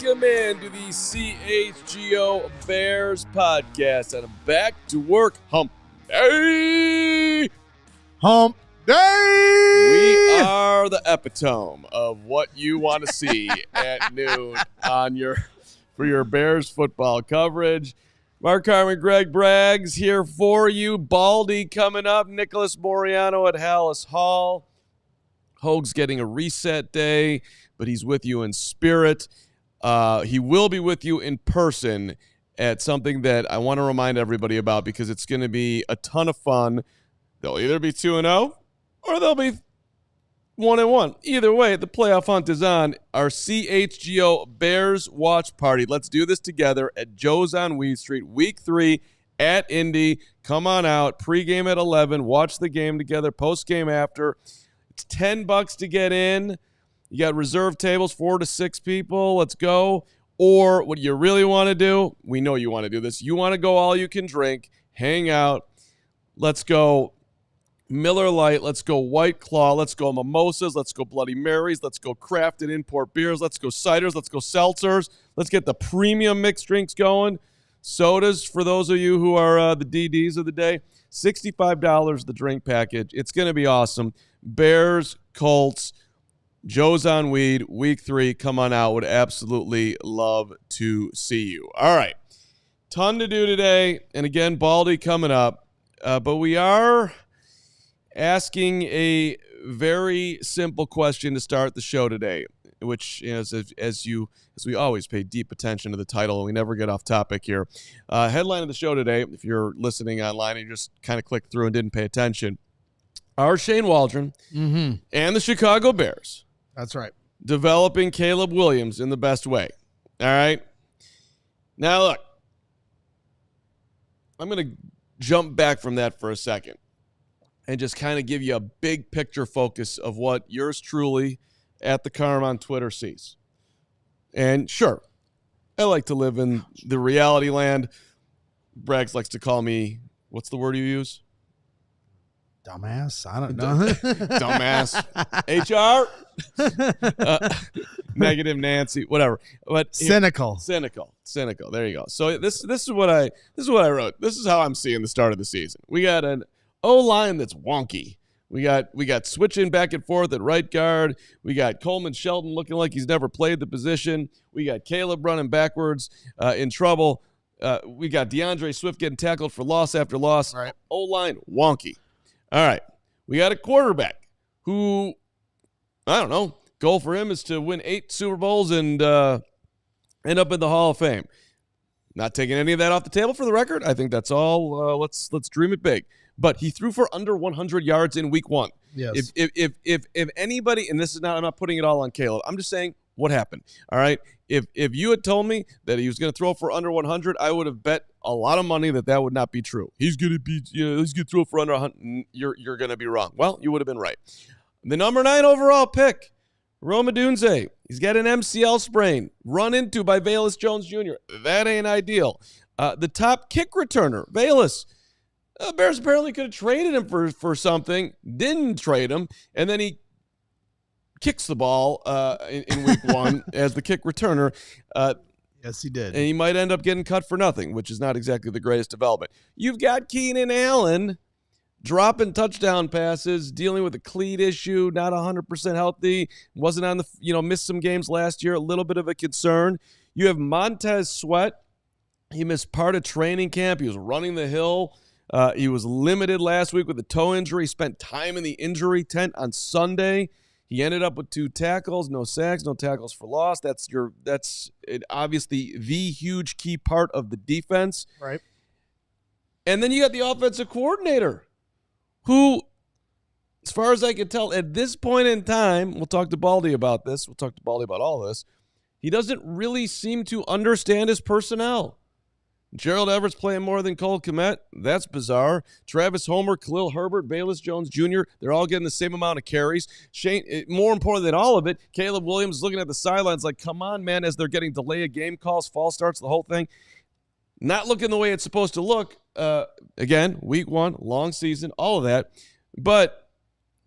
Welcome into the CHGO Bears Podcast, and I'm back to work. Hump day! Hump day! We are the epitome of what you want to see at noon for your Bears football coverage. Mark Carman, Greg Braggs here for you. Baldy coming up. Nicholas Moriano at Halas Hall. Hoag's getting a reset day, but he's with you in spirit. He will be with you in person at something that I want to remind everybody about because it's going to be a ton of fun. They'll either be 2-0 or they'll be 1-1. Either way, the playoff hunt is on. Our CHGO Bears watch party. Let's do this together at Joe's on Weed Street, Week 3 at Indy. Come on out. Pre-game at 11. Watch the game together. Post-game after. It's $10 to get in. You got reserve tables, 4 to 6 people. Let's go. Or what you really want to do, we know you want to do this. You want to go all you can drink, hang out. Let's go Miller Lite. Let's go White Claw. Let's go mimosas. Let's go Bloody Marys. Let's go crafted import beers. Let's go ciders. Let's go seltzers. Let's get the premium mixed drinks going. Sodas for those of you who are the DDs of the day. $65 the drink package. It's going to be awesome. Bears, Colts, Joe's on Weed, Week 3. Come on out. Would absolutely love to see you. All right. Ton to do today. And again, Baldy coming up. But we are asking a very simple question to start the show today, which is as we always pay deep attention to the title and we never get off topic here. Headline of the show today, if you're listening online and you just kind of clicked through and didn't pay attention, are Shane Waldron and the Chicago Bears. That's right. Developing Caleb Williams in the best way. All right. Now, look, I'm going to jump back from that for a second and just kind of give you a big picture focus of what yours truly at the Carman Twitter sees. And sure, I like to live in the reality land. Braggs likes to call me, what's the word you use? Dumbass. I don't know. Dumbass. HR. Negative Nancy. Whatever. But cynical. There you go. So this is what I wrote. This is how I'm seeing the start of the season. We got an O-line that's wonky. We got switching back and forth at right guard. We got Coleman Shelton looking like he's never played the position. We got Caleb running backwards in trouble. We got DeAndre Swift getting tackled for loss after loss. Right. O-line wonky. All right. We got a quarterback who, I don't know, goal for him is to win 8 Super Bowls and end up in the Hall of Fame. Not taking any of that off the table for the record. I think that's all. Let's dream it big. But he threw for under 100 yards in Week 1. Yes. If anybody, and this is not, I'm not putting it all on Caleb. I'm just saying what happened. All right. If you had told me that he was going to throw for under 100, I would have bet a lot of money that would not be true. He's going to throw for under 100. You're going to be wrong. Well, you would have been right. The number 9 overall pick, Odunze. He's got an MCL sprain, run into by Velus Jones Jr. That ain't ideal. The top kick returner, Velus. Bears apparently could have traded him for something, didn't trade him, and then he kicks the ball in Week 1 as the kick returner. Yes, he did. And he might end up getting cut for nothing, which is not exactly the greatest development. You've got Keenan Allen dropping touchdown passes, dealing with a cleat issue, not 100% healthy, wasn't on the, missed some games last year, a little bit of a concern. You have Montez Sweat. He missed part of training camp. He was running the hill. He was limited last week with a toe injury. He spent time in the injury tent on Sunday. He ended up with 2 tackles, no sacks, no tackles for loss. That's obviously the huge key part of the defense. Right. And then you got the offensive coordinator who as far as I can tell, at this point in time, we'll talk to Baldy about this. We'll talk to Baldy about all this. He doesn't really seem to understand his personnel. Gerald Everett's playing more than Cole Kmet. That's bizarre. Travis Homer, Khalil Herbert, Velus Jones Jr., they're all getting the same amount of carries. More important than all of it, Caleb Williams looking at the sidelines like, come on, man, as they're getting delay of game calls, false starts, the whole thing. Not looking the way it's supposed to look. Again, week 1, long season, all of that. But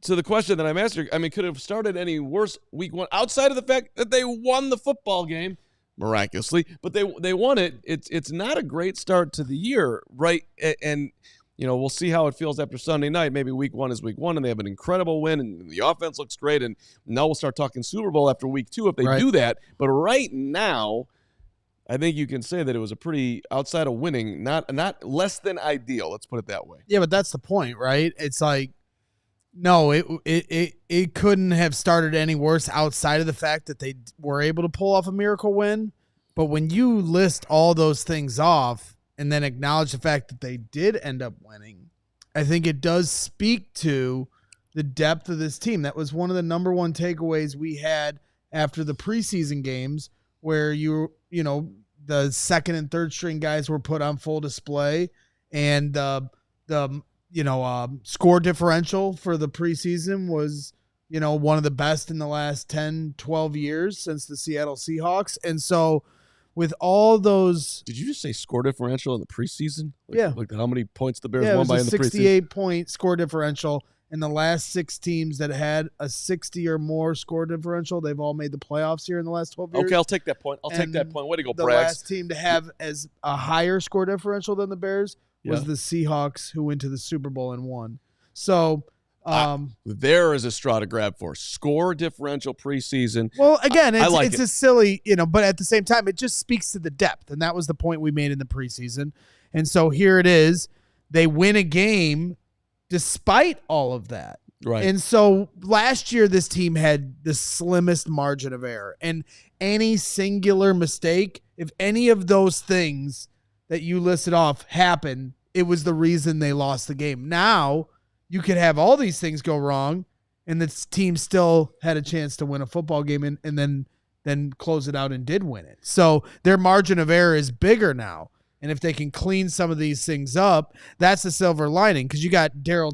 to the question that I'm asking, I mean, could it have started any worse week 1 outside of the fact that they won the football game? Miraculously, but they won it. It's not a great start to the year, right? And we'll see how it feels after Sunday night. Maybe week 1 is week 1, and they have an incredible win, and the offense looks great. And now we'll start talking Super Bowl after week 2 if they do that. But right now, I think you can say that it was a pretty outside of winning, not less than ideal. Let's put it that way. Yeah, but that's the point, right? It's like, no, it couldn't have started any worse outside of the fact that they were able to pull off a miracle win. But when you list all those things off and then acknowledge the fact that they did end up winning, I think it does speak to the depth of this team. That was one of the number one takeaways we had after the preseason games, where the second and third string guys were put on full display, and the score differential for the preseason was, one of the best in the last 10, 12 years since the Seattle Seahawks. And so with all those... Did you just say score differential in the preseason? Yeah. Like how many points the Bears won by in the preseason? 68-point score differential. In the last 6 teams that had a 60 or more score differential, they've all made the playoffs here in the last 12 years. Okay, I'll take that point. Take that point. Way to go, the Brags. The last team to have as a higher score differential than the Bears was the Seahawks, who went to the Super Bowl and won. So there is a straw to grab for. Score differential preseason. Well, again, it's a silly, but at the same time, it just speaks to the depth, and that was the point we made in the preseason. And so here it is. They win a game despite all of that. Right. And so last year, this team had the slimmest margin of error. And any singular mistake, if any of those things that you listed off happened, it was the reason they lost the game. Now, you could have all these things go wrong, and this team still had a chance to win a football game and then close it out and did win it. So their margin of error is bigger now. And if they can clean some of these things up, that's the silver lining. Because you got Daryl.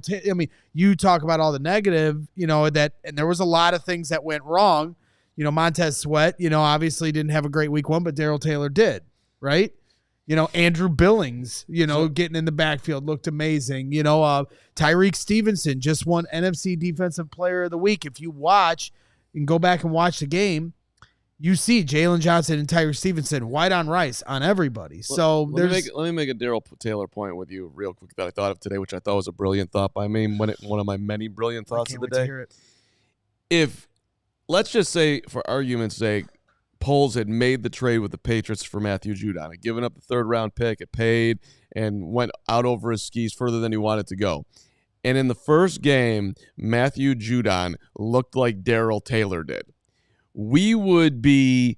You talk about all the negative, and there was a lot of things that went wrong. Montez Sweat, obviously didn't have a great week 1, but Daryl Taylor did, right? Andrew Billings, getting in the backfield looked amazing. Tyreek Stevenson just won NFC Defensive Player of the Week. If you watch and go back and watch the game, you see Jalen Johnson and Tyreek Stevenson white on rice on everybody. So let me make a Daryl Taylor point with you real quick that I thought of today, which I thought was a brilliant thought by me. One of my many brilliant thoughts of the day. If, let's just say, for argument's sake, Poles had made the trade with the Patriots for Matthew Judon, had given up the 3rd-round pick, it paid, and went out over his skis further than he wanted to go. And in the first game, Matthew Judon looked like Daryl Taylor did. We would be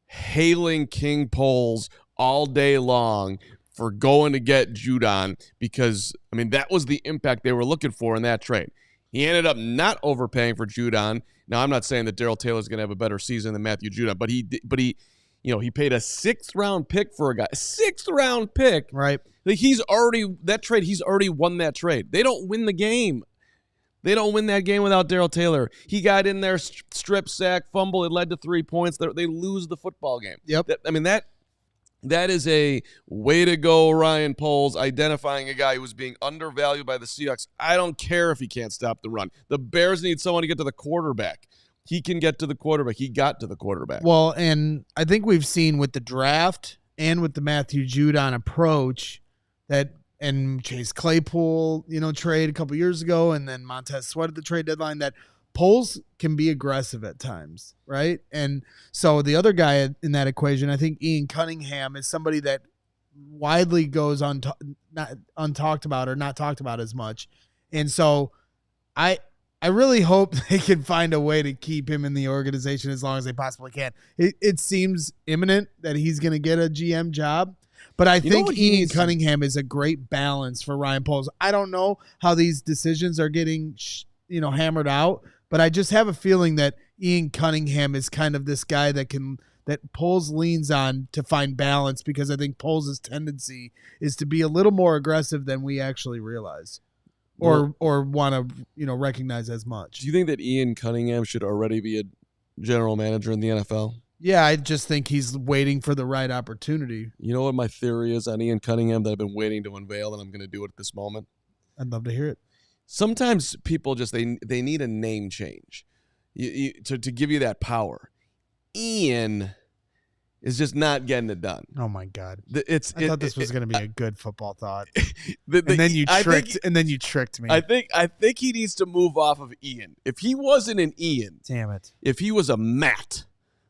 hailing King Poles all day long for going to get Judon because, that was the impact they were looking for in that trade. He ended up not overpaying for Judon. Now, I'm not saying that Daryl Taylor's going to have a better season than Matthew Judon, but he paid a 6th-round pick for a guy. A 6th-round pick. Right. Like he's already won that trade. They don't win the game. They don't win that game without Daryl Taylor. He got in there, strip sack, fumble. It led to 3 points. They lose the football game. Yep. That is a way to go, Ryan Poles, identifying a guy who was being undervalued by the Seahawks. I don't care if he can't stop the run. The Bears need someone to get to the quarterback. He can get to the quarterback. He got to the quarterback. Well, and I think we've seen with the draft and with the Matthew Judon approach and Chase Claypool, trade a couple years ago, and then Montez Sweat at the trade deadline, that Poles can be aggressive at times, right? And so the other guy in that equation, I think Ian Cunningham, is somebody that widely goes not untalked about or not talked about as much. And so I really hope they can find a way to keep him in the organization as long as they possibly can. It seems imminent that he's going to get a GM job. But I think Ian Cunningham is a great balance for Ryan Poles. I don't know how these decisions are getting hammered out. But I just have a feeling that Ian Cunningham is kind of this guy that Poles leans on to find balance, because I think Poles' tendency is to be a little more aggressive than we actually realize or want to, recognize as much. Do you think that Ian Cunningham should already be a general manager in the NFL? Yeah, I just think he's waiting for the right opportunity. You know what my theory is on Ian Cunningham that I've been waiting to unveil, and I'm going to do it at this moment? I'd love to hear it. Sometimes people just they need a name change to give you that power. Ian is just not getting it done. Oh my God! I thought this was going to be a good football thought, and then you tricked me. I think he needs to move off of Ian. If he wasn't an Ian, damn it! If he was a Matt,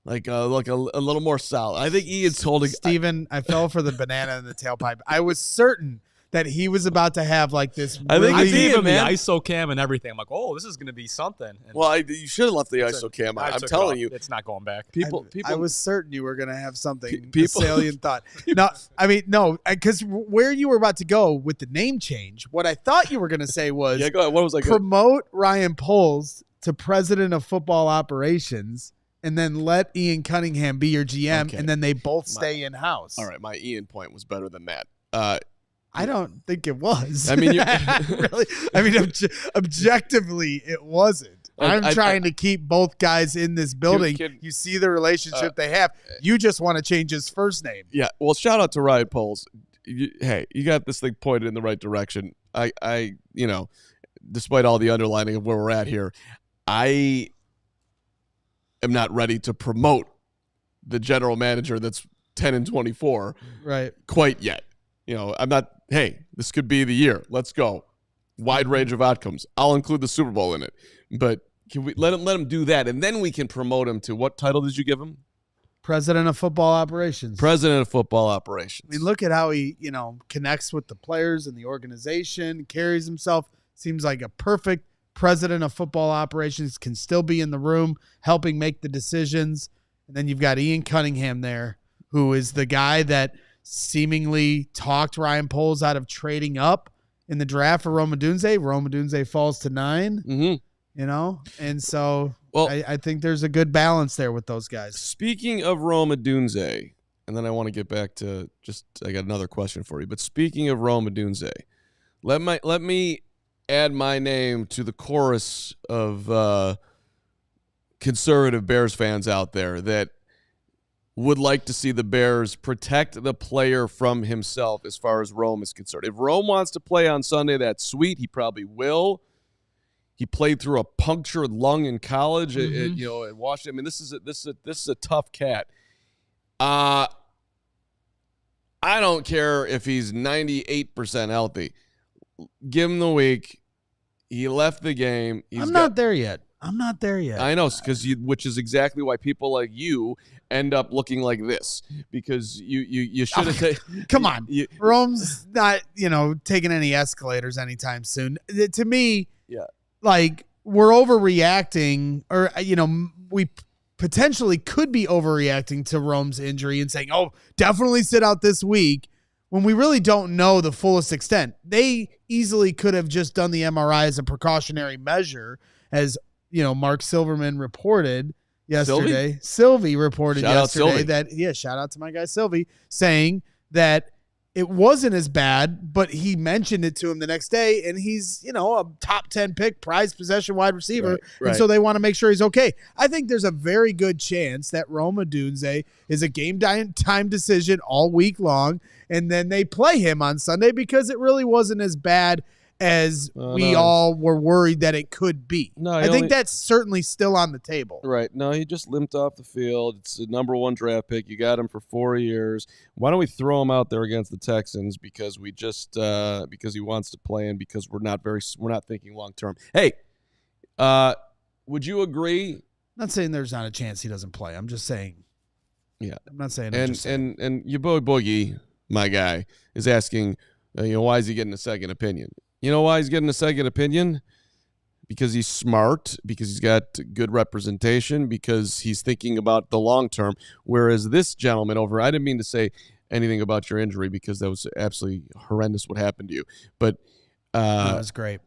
like a little more solid, I think Ian's holding. Steven, I fell for the banana in the tailpipe. I was certain that he was about to have like this. I gave him the ISO cam and everything. I'm like, oh, this is going to be something. And you should have left the ISO cam. I'm telling you, it's not going back. People. I was certain you were going to have something a salient thought. No, because where you were about to go with the name change, what I thought you were going to say was, go ahead. What was I promote Ryan Poles to president of football operations, and then let Ian Cunningham be your GM, and then they both stay in house. All right, my Ian point was better than that. I don't think it was. I mean, really. I mean, objectively, it wasn't. I'm trying to keep both guys in this building. You see the relationship they have. You just want to change his first name. Yeah. Well, shout out to Ryan Poles. Hey, you got this thing pointed in the right direction. I despite all the underlining of where we're at here, I am not ready to promote the general manager that's 10-24 right quite yet. I'm not, hey, this could be the year. Let's go. Wide range of outcomes. I'll include the Super Bowl in it. But can we let him do that, and then we can promote him to what title did you give him? President of Football Operations. President of Football Operations. I mean, look at how he, connects with the players and the organization, carries himself. Seems like a perfect president of football operations, can still be in the room helping make the decisions. And then you've got Ian Cunningham there, who is the guy that seemingly talked Ryan Poles out of trading up in the draft for Rome Odunze. Rome Odunze falls to 9, and so I think there's a good balance there with those guys. Speaking of Rome Odunze, and then I want to get back to I got another question for you, but speaking of Rome Odunze, let me add my name to the chorus of conservative Bears fans out there that would like to see the Bears protect the player from himself as far as Rome is concerned. If Rome wants to play on Sunday, that's sweet. He probably will. He played through a punctured lung in college at Washington. I mean, this is a tough cat. I don't care if he's 98% healthy. Give him the week. He left the game. I'm not there yet. I know, which is exactly why people like you end up looking like this, because you should have taken. Come on, Rome's not taking any escalators anytime soon. To me, like we're overreacting, or we potentially could be overreacting to Rome's injury and saying, "Oh, definitely sit out this week," when we really don't know the fullest extent. They easily could have just done the MRI as a precautionary measure, as Mark Silverman reported yesterday. Sylvie reported yesterday that, shout out to my guy Sylvie, saying that it wasn't as bad, but he mentioned it to him the next day, and he's, a top 10 pick, prized possession wide receiver, right. And so they want to make sure he's okay. I think there's a very good chance that Rome Odunze is a game time decision all week long, and then they play him on Sunday, because it really wasn't as bad as we all were worried that it could be. No, I think that's certainly still on the table. Right. No, he just limped off the field. It's a number 1 draft pick. You got him for 4 years. Why don't we throw him out there against the Texans, because we just because he wants to play and because we're not thinking long term. Hey, would you agree? I'm not saying there's not a chance he doesn't play. I'm just saying. Yeah. I'm not saying. And your boy Boogie, my guy, is asking, why is he getting a second opinion? You know why he's getting a second opinion? Because he's smart, because he's got good representation, because he's thinking about the long term. Whereas this gentleman I didn't mean to say anything about your injury, because that was absolutely horrendous what happened to you. But that was great.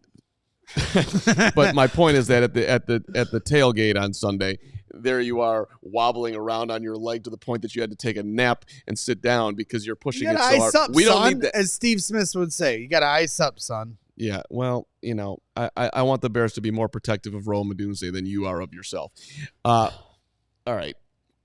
But my point is that at the tailgate on Sunday, there you are wobbling around on your leg to the point that you had to take a nap and sit down because you're pushing it so hard. Ice up, we don't son, need that. as Steve Smith would say. You got to ice up, son. Yeah, well, I want the Bears to be more protective of Rome Odunze than you are of yourself. All right.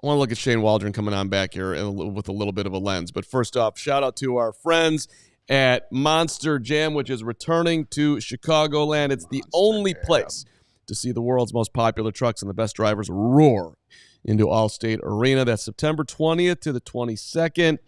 I want to look at Shane Waldron coming on back here with a little bit of a lens. But first off, shout out to our friends at Monster Jam, which is returning to Chicagoland. It's the only place to see the world's most popular trucks and the best drivers roar into Allstate Arena. That's September 20th to the 22nd.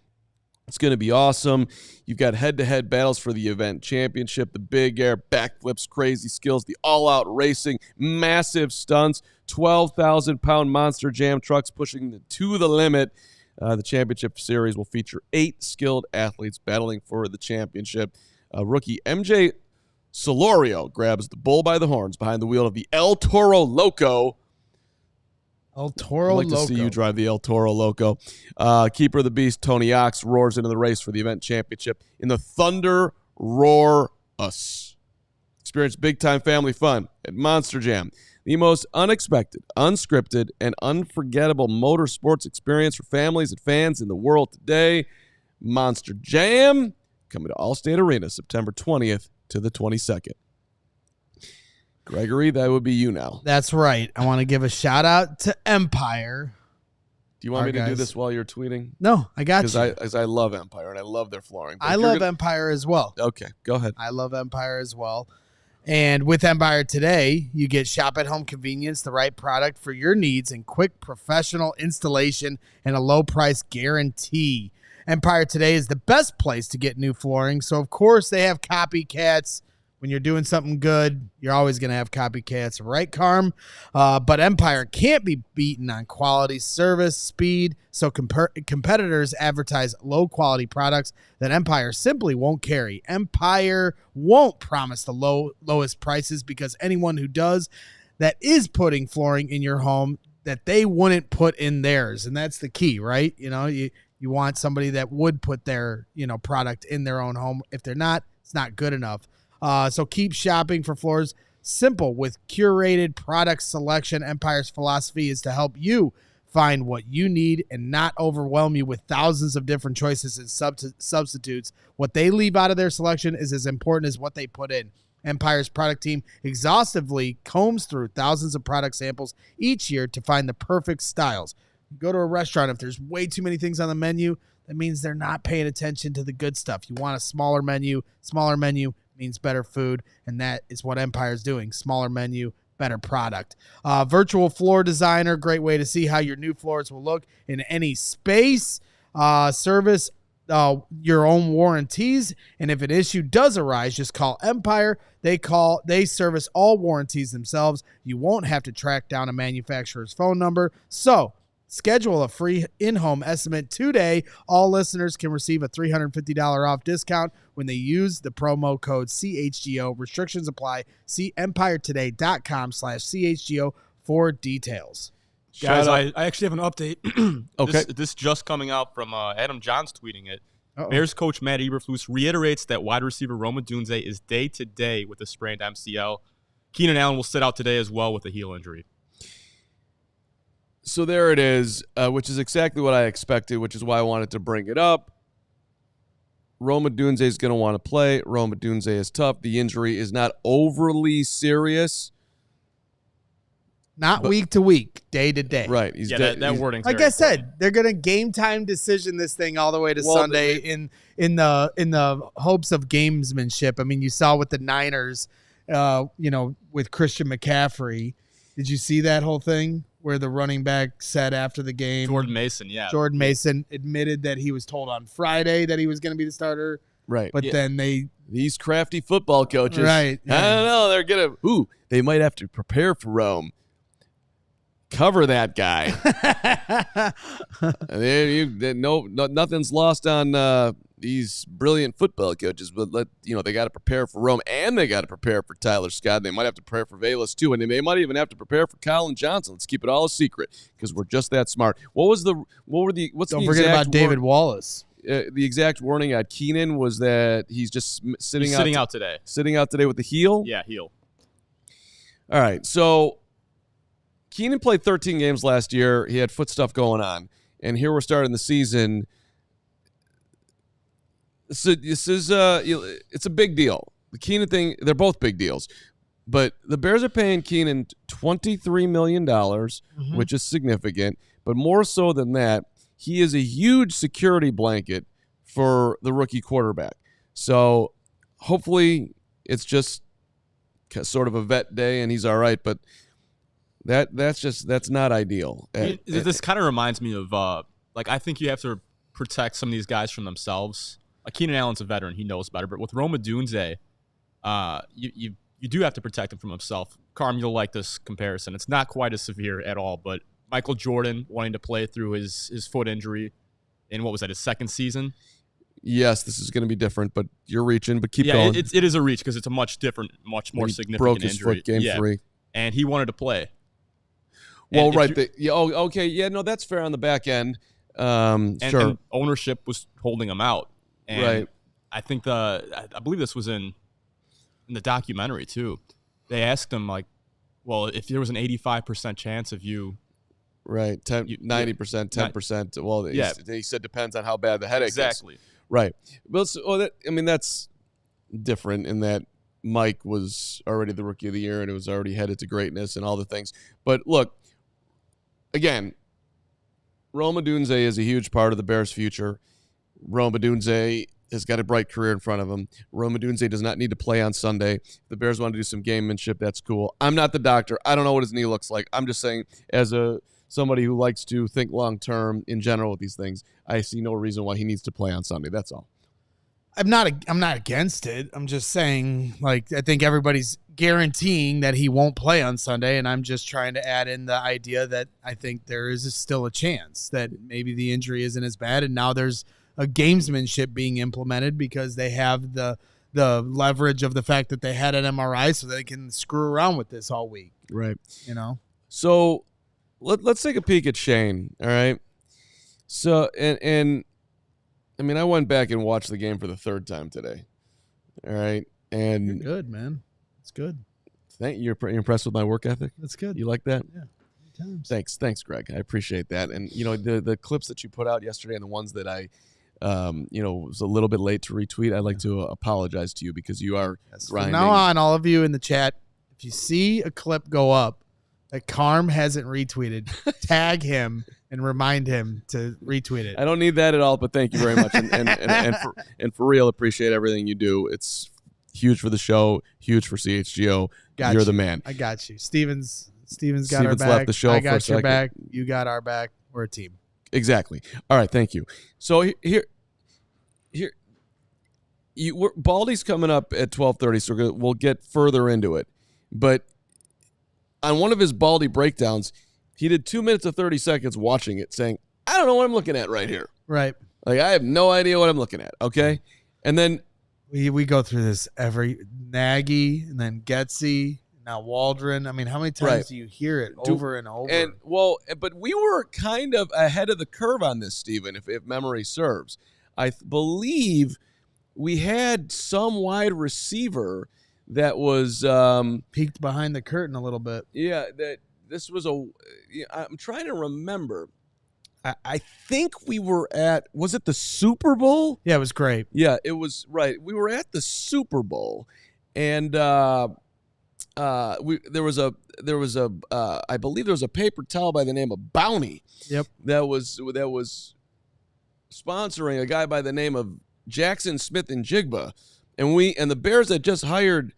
It's going to be awesome. You've got head-to-head battles for the event championship, the big air, backflips, crazy skills, the all-out racing, massive stunts, 12,000-pound Monster Jam trucks pushing to the limit. The championship series will feature 8 skilled athletes battling for the championship. Rookie MJ Solorio grabs the bull by the horns behind the wheel of the El Toro Loco. El Toro I'd like Loco. to see you drive the El Toro Loco. Keeper of the Beast, Tony Ox, roars into the race for the event championship in the Thunder Roar Us. Experience big-time family fun at Monster Jam, the most unexpected, unscripted, and unforgettable motorsports experience for families and fans in the world today. Monster Jam, coming to Allstate Arena September 20th to the 22nd. Gregory, that would be you now. That's right. I want to give a shout out to Empire. Do you want me to do this while you're tweeting? No, I got you. Because I love Empire and I love their flooring. I love Empire as well. Okay, go ahead. I love Empire as well. And with Empire today, you get shop at home convenience, the right product for your needs, and quick professional installation and a low price guarantee. Empire today is the best place to get new flooring. So, of course, they have copycats. When you're doing something good, you're always going to have copycats, right, Carm? But Empire can't be beaten on quality, service, speed. So competitors advertise low-quality products that Empire simply won't carry. Empire won't promise the lowest prices because anyone who does that is putting flooring in your home that they wouldn't put in theirs. And that's the key, right? You want somebody that would put their, product in their own home. If they're not, it's not good enough. So keep shopping for floors simple with curated product selection. Empire's philosophy is to help you find what you need and not overwhelm you with thousands of different choices and substitutes. What they leave out of their selection is as important as what they put in. Empire's product team exhaustively combs through thousands of product samples each year to find the perfect styles. You go to a restaurant, if there's way too many things on the menu, that means they're not paying attention to the good stuff. You want a smaller menu. Smaller menu means better food, and that is what Empire's doing. Smaller menu, better product. Virtual floor designer, great way to see how your new floors will look in any space. Service your own warranties, and if an issue does arise, just call Empire. They service all warranties themselves. You won't have to track down a manufacturer's phone number. So schedule a free in-home estimate today. All listeners can receive a $350 off discount when they use the promo code CHGO. Restrictions apply. See empiretoday.com/CHGO for details. Guys, I actually have an update. Okay. This just coming out from Adam Johns tweeting it. Uh-oh. Bears coach Matt Eberflus reiterates that wide receiver Rome Odunze is day-to-day with a sprained MCL. Keenan Allen will sit out today as well with a heel injury. So there it is, which is exactly what I expected, which is why I wanted to bring it up. Rome Odunze is going to want to play. Rome Odunze is tough. The injury is not overly serious. Not week to week, day to day. Right. That wording's like very I said, they're going to game time decision this thing all the way to Well, Sunday in the hopes of gamesmanship. I mean, you saw with the Niners, with Christian McCaffrey. Did you see that whole thing where the running back said after the game? Jordan Mason, yeah. Jordan Mason admitted that he was told on Friday that he was going to be the starter. Right. But then these crafty football coaches. Right. I don't know. They're going to, they might have to prepare for Rome. Cover that guy. Nothing's lost on these brilliant football coaches, but they got to prepare for Rome and they got to prepare for Tyler Scott. They might have to prepare for Velus too, and they might even have to prepare for Colin Johnson. Let's keep it all a secret because we're just that smart. What's Don't the forget about David Wallace. The exact warning at Keenan was that he's just sitting out today. Sitting out today with the heel. Yeah, heel. All right, so Keenan played 13 games last year. He had foot stuff going on, and here we're starting the season. So this is it's a big deal. The Keenan thing, they're both big deals, but the Bears are paying Keenan $23 million, which is significant. But more so than that, he is a huge security blanket for the rookie quarterback. So hopefully it's just sort of a vet day and he's all right. But that's not ideal. This kind of reminds me of I think you have to protect some of these guys from themselves. Like Keenan Allen's a veteran, he knows better. But with Rome Odunze, you do have to protect him from himself. Carm, you'll like this comparison. It's not quite as severe at all, but Michael Jordan wanting to play through his foot injury in, what was that, his second season? Yes, this is going to be different, but you're reaching. But keep going. It is a reach because it's a much more significant broke his injury. Foot game 3, and he wanted to play. Well, right. Okay. Yeah, no, that's fair on the back end. Sure. And ownership was holding him out. And right. I think I believe this was in the documentary too. They asked him well, if there was an 85% chance of you. Right, 90%, 10%. Well, he said depends on how bad the headache is. Exactly. Right. Well, that's different in that Mike was already the rookie of the year and it was already headed to greatness and all the things. But look, again, Rome Odunze is a huge part of the Bears' future. Rome Odunze has got a bright career in front of him. Rome Odunze does not need to play on Sunday. If the Bears want to do some gamemanship, that's cool. I'm not the doctor. I don't know what his knee looks like. I'm just saying, as somebody who likes to think long-term in general with these things, I see no reason why he needs to play on Sunday. That's all. I'm not against it. I'm just saying, I think everybody's guaranteeing that he won't play on Sunday, and I'm just trying to add in the idea that I think there is still a chance that maybe the injury isn't as bad, and now there's a gamesmanship being implemented because they have the leverage of the fact that they had an MRI so they can screw around with this all week. Right. So let's take a peek at Shane, all right? So, and I mean, I went back and watched the game for the third time today, all right? And you're good, man. It's good. You're impressed with my work ethic? That's good. You like that? Yeah. Times. Thanks, Greg. I appreciate that. And, the clips that you put out yesterday and the ones that I was a little bit late to retweet, I'd like to apologize to you because you are grinding. From now on, all of you in the chat, if you see a clip go up that Carm hasn't retweeted, tag him and remind him to retweet it. I don't need that at all, but thank you very much. And for real, appreciate everything you do. It's huge for the show, huge for CHGO. You're the man. I got you. Steven's got our back. Left the show. I got your back. You got our back. We're a team. Exactly. All right. Thank you. So here, Baldy's coming up at 12:30, so we'll get further into it. But on one of his Baldy breakdowns, he did 2 minutes and 30 seconds watching it, saying, "I don't know what I'm looking at right here." Right. I have no idea what I'm looking at. Okay. And then we go through this every Nagy and then Getsy. Now Waldron. I mean, how many times do you hear it over and over? And but we were kind of ahead of the curve on this, Steven, if memory serves. I believe we had some wide receiver that was peeked behind the curtain a little bit. Yeah, that this was I'm trying to remember. I think we were was it the Super Bowl? Yeah, it was great. Yeah, it was right. We were at the Super Bowl, and I believe there was a paper towel by the name of Bounty. Yep. That was sponsoring a guy by the name of Jackson Smith and Jigba, and the Bears had just hired,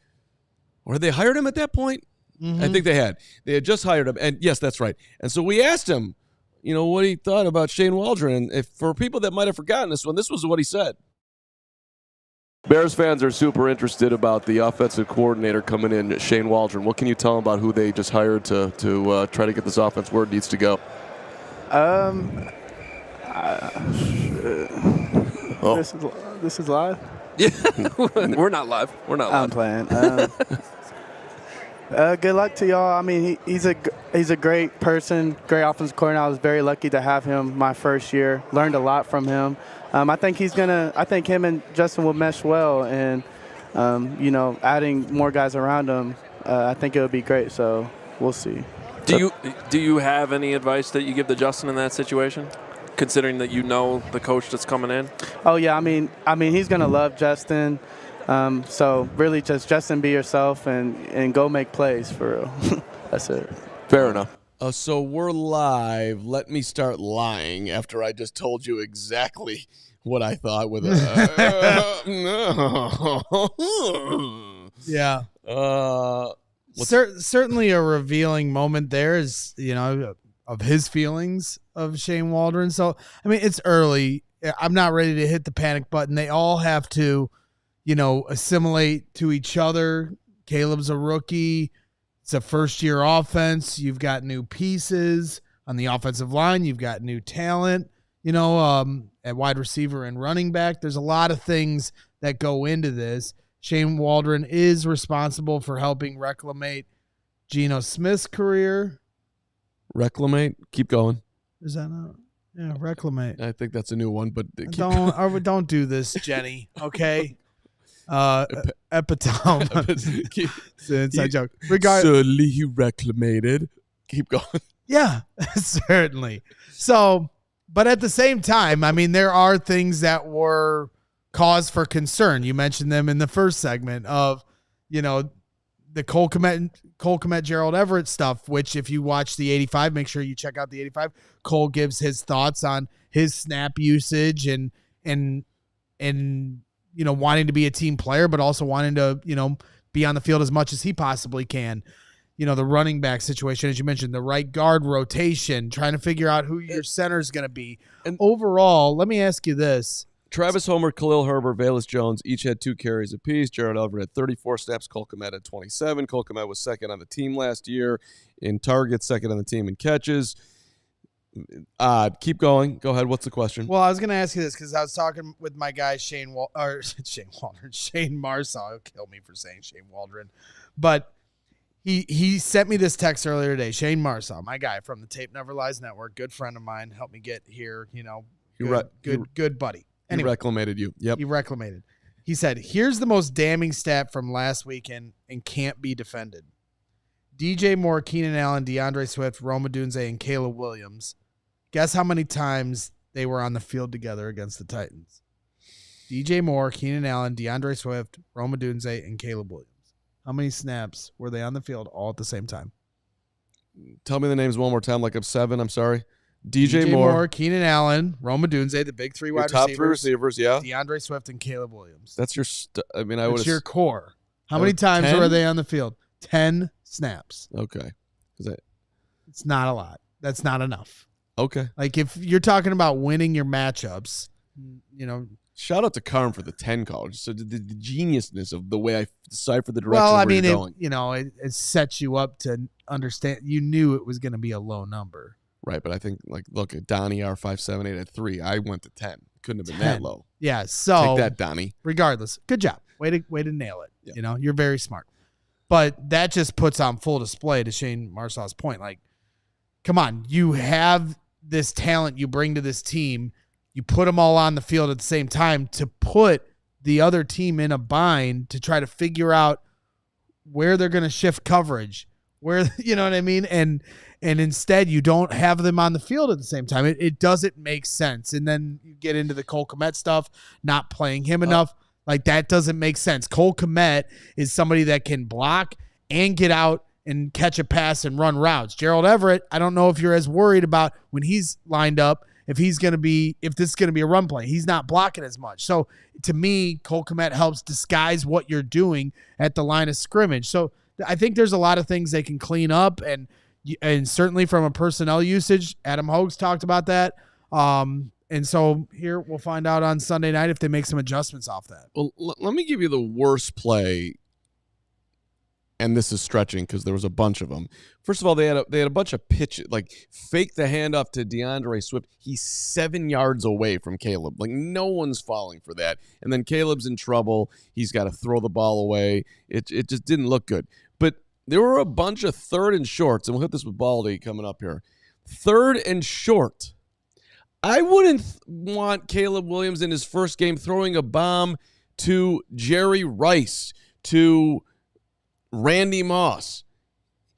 or had they hired him at that point? Mm-hmm. I think they had just hired him, and yes, that's right. And so we asked him, what he thought about Shane Waldron, and if for people that might have forgotten this one, this was what he said. Bears fans are super interested about the offensive coordinator coming in, Shane Waldron. What can you tell them about who they just hired to try to get this offense where it needs to go? This is live? Yeah, we're not live. We're not live. I'm playing. Good luck to y'all. I mean, he's a great person, great offensive coordinator. I was very lucky to have him my first year. Learned a lot from him. I think him and Justin will mesh well, and adding more guys around him I think it would be great. So we'll see. Do you have any advice that you give to Justin in that situation, considering that you know the coach that's coming in? Oh yeah, I mean he's gonna love Justin. So really, just Justin, be yourself and go make plays for real. That's it. Fair enough. So we're live. Let me start lying after I just told you exactly what I thought with Yeah. What's- Certainly a revealing moment there is, of his feelings of Shane Waldron. So, I mean, it's early. I'm not ready to hit the panic button. They all have to, assimilate to each other. Caleb's a rookie. It's a first-year offense. You've got new pieces on the offensive line. You've got new talent, at wide receiver and running back. There's a lot of things that go into this. Shane Waldron is responsible for helping reclamate Geno Smith's career. Reclamate? Keep going. Is that not? Yeah, reclamate. I think that's a new one, but Don't do this, Jenny. Okay. Epitome. It's an inside joke. Certainly he reclamated. Keep going. Yeah, certainly. So, but at the same time, I mean, there are things that were cause for concern. You mentioned them in the first segment of, the Cole Kmet, Gerald Everett stuff, which if you watch the 85, make sure you check out the 85. Cole gives his thoughts on his snap usage and wanting to be a team player, but also wanting to, be on the field as much as he possibly can. The running back situation, as you mentioned, the right guard rotation, trying to figure out who your center is going to be. And overall, let me ask you this. Travis Homer, Khalil Herbert, Velus Jones each had 2 carries apiece. Gerald Everett had 34 snaps. Cole Kmet had 27. Cole Kmet was second on the team last year in targets, second on the team in catches. Keep going. Go ahead. What's the question? Well, I was going to ask you this because I was talking with my guy Shane Marsaw. He'll kill me for saying Shane Waldron, but he sent me this text earlier today. Shane Marsaw, my guy from the Tape Never Lies Network, good friend of mine, helped me get here. Good buddy. Anyway, he reclamated you. Yep. He reclamated. He said, "Here's the most damning stat from last weekend and can't be defended. DJ Moore, Keenan Allen, DeAndre Swift, Rome Odunze, and Caleb Williams. Guess how many times they were on the field together against the Titans? DJ Moore, Keenan Allen, DeAndre Swift, Rome Odunze, and Caleb Williams. How many snaps were they on the field all at the same time? Tell me the names one more time, like I'm 7. I'm sorry. DJ Moore, Keenan Allen, Rome Odunze, the big 3 wide top receivers. 3 receivers, yeah. DeAndre Swift and Caleb Williams. That's your That's your core. How many times 10? were they on the field? 10 snaps. Okay. It's not a lot. That's not enough. Okay. Like if you're talking about winning your matchups, Shout out to Carman for the 10 call. So the geniusness of the way I deciphered the direction you're going. It sets you up to understand. You knew it was going to be a low number. Right, but I think, look at Donnie, our 578 at 3. I went to 10. Couldn't have been that low. Yeah, so take that, Donnie. Regardless, good job. Way to nail it. Yeah. You're very smart. But that just puts on full display to Shane Marsaw's point. Like, come on, you have this talent you bring to this team. You put them all on the field at the same time to put the other team in a bind to try to figure out where they're going to shift coverage. Where, you know what I mean? And instead you don't have them on the field at the same time. It doesn't make sense. And then you get into the Cole Kmet stuff, not playing him enough. Like that doesn't make sense. Cole Kmet is somebody that can block and get out and catch a pass and run routes. Gerald Everett, I don't know if you're as worried about when he's lined up, if this is going to be a run play. He's not blocking as much. So to me, Cole Kmet helps disguise what you're doing at the line of scrimmage. So I think there's a lot of things they can clean up, and certainly from a personnel usage, Adam Hogue's talked about that. And so here we'll find out on Sunday night if they make some adjustments off that. Well, let me give you the worst play, and this is stretching because there was a bunch of them. First of all, they had a bunch of pitches, like fake the handoff to DeAndre Swift. He's 7 yards away from Caleb. Like no one's falling for that. And then Caleb's in trouble. He's got to throw the ball away. It just didn't look good. But there were a bunch of 3rd and shorts, and we'll hit this with Baldy coming up here. 3rd and short. I wouldn't want Caleb Williams in his first game throwing a bomb to Jerry Rice, to Randy Moss.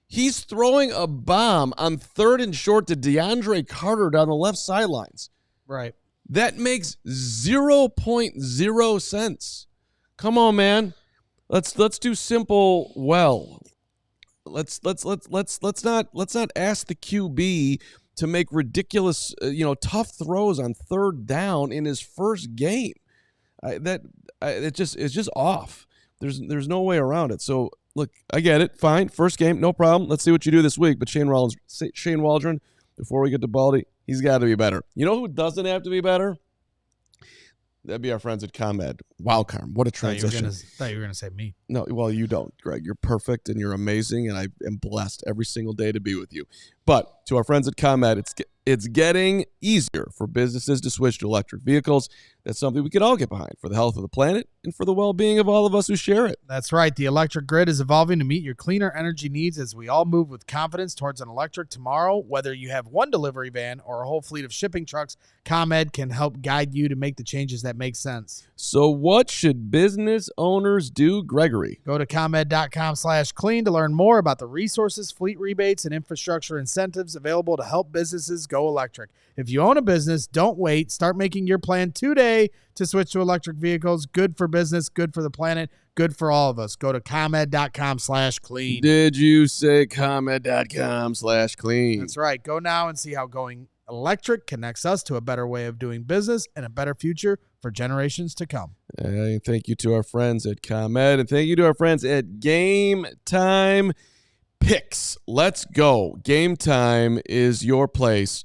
He's throwing a bomb on 3rd and short to DeAndre Carter down the left sidelines. Right. That makes 0.0 sense. Come on, man. Let's do simple well. Let's not ask the QB to make ridiculous, tough throws on 3rd down in his first game. It's just off. There's no way around it. So look, I get it. Fine, first game, no problem. Let's see what you do this week. But Shane Waldron, before we get to Baldy, he's got to be better. You know who doesn't have to be better? That'd be our friends at ComEd. Wow, Carm, what a transition. Thought you were gonna say me. No, well, you don't, Greg. You're perfect and you're amazing, and I am blessed every single day to be with you. But to our friends at ComEd, it's getting easier for businesses to switch to electric vehicles. That's something we can all get behind for the health of the planet and for the well-being of all of us who share it. That's right. The electric grid is evolving to meet your cleaner energy needs as we all move with confidence towards an electric tomorrow. Whether you have one delivery van or a whole fleet of shipping trucks, ComEd can help guide you to make the changes that make sense. So what should business owners do, Gregory? Go to ComEd.com/clean to learn more about the resources, fleet rebates, and infrastructure incentives available to help businesses go electric. If you own a business, don't wait. Start making your plan today to switch to electric vehicles. Good for business, good for the planet, good for all of us. Go to ComEd.com/clean. Did you say ComEd.com/clean? That's right. Go now and see how going electric connects us to a better way of doing business and a better future for generations to come. Thank you to our friends at ComEd, and thank you to our friends at GameTime Picks. Let's go. GameTime is your place,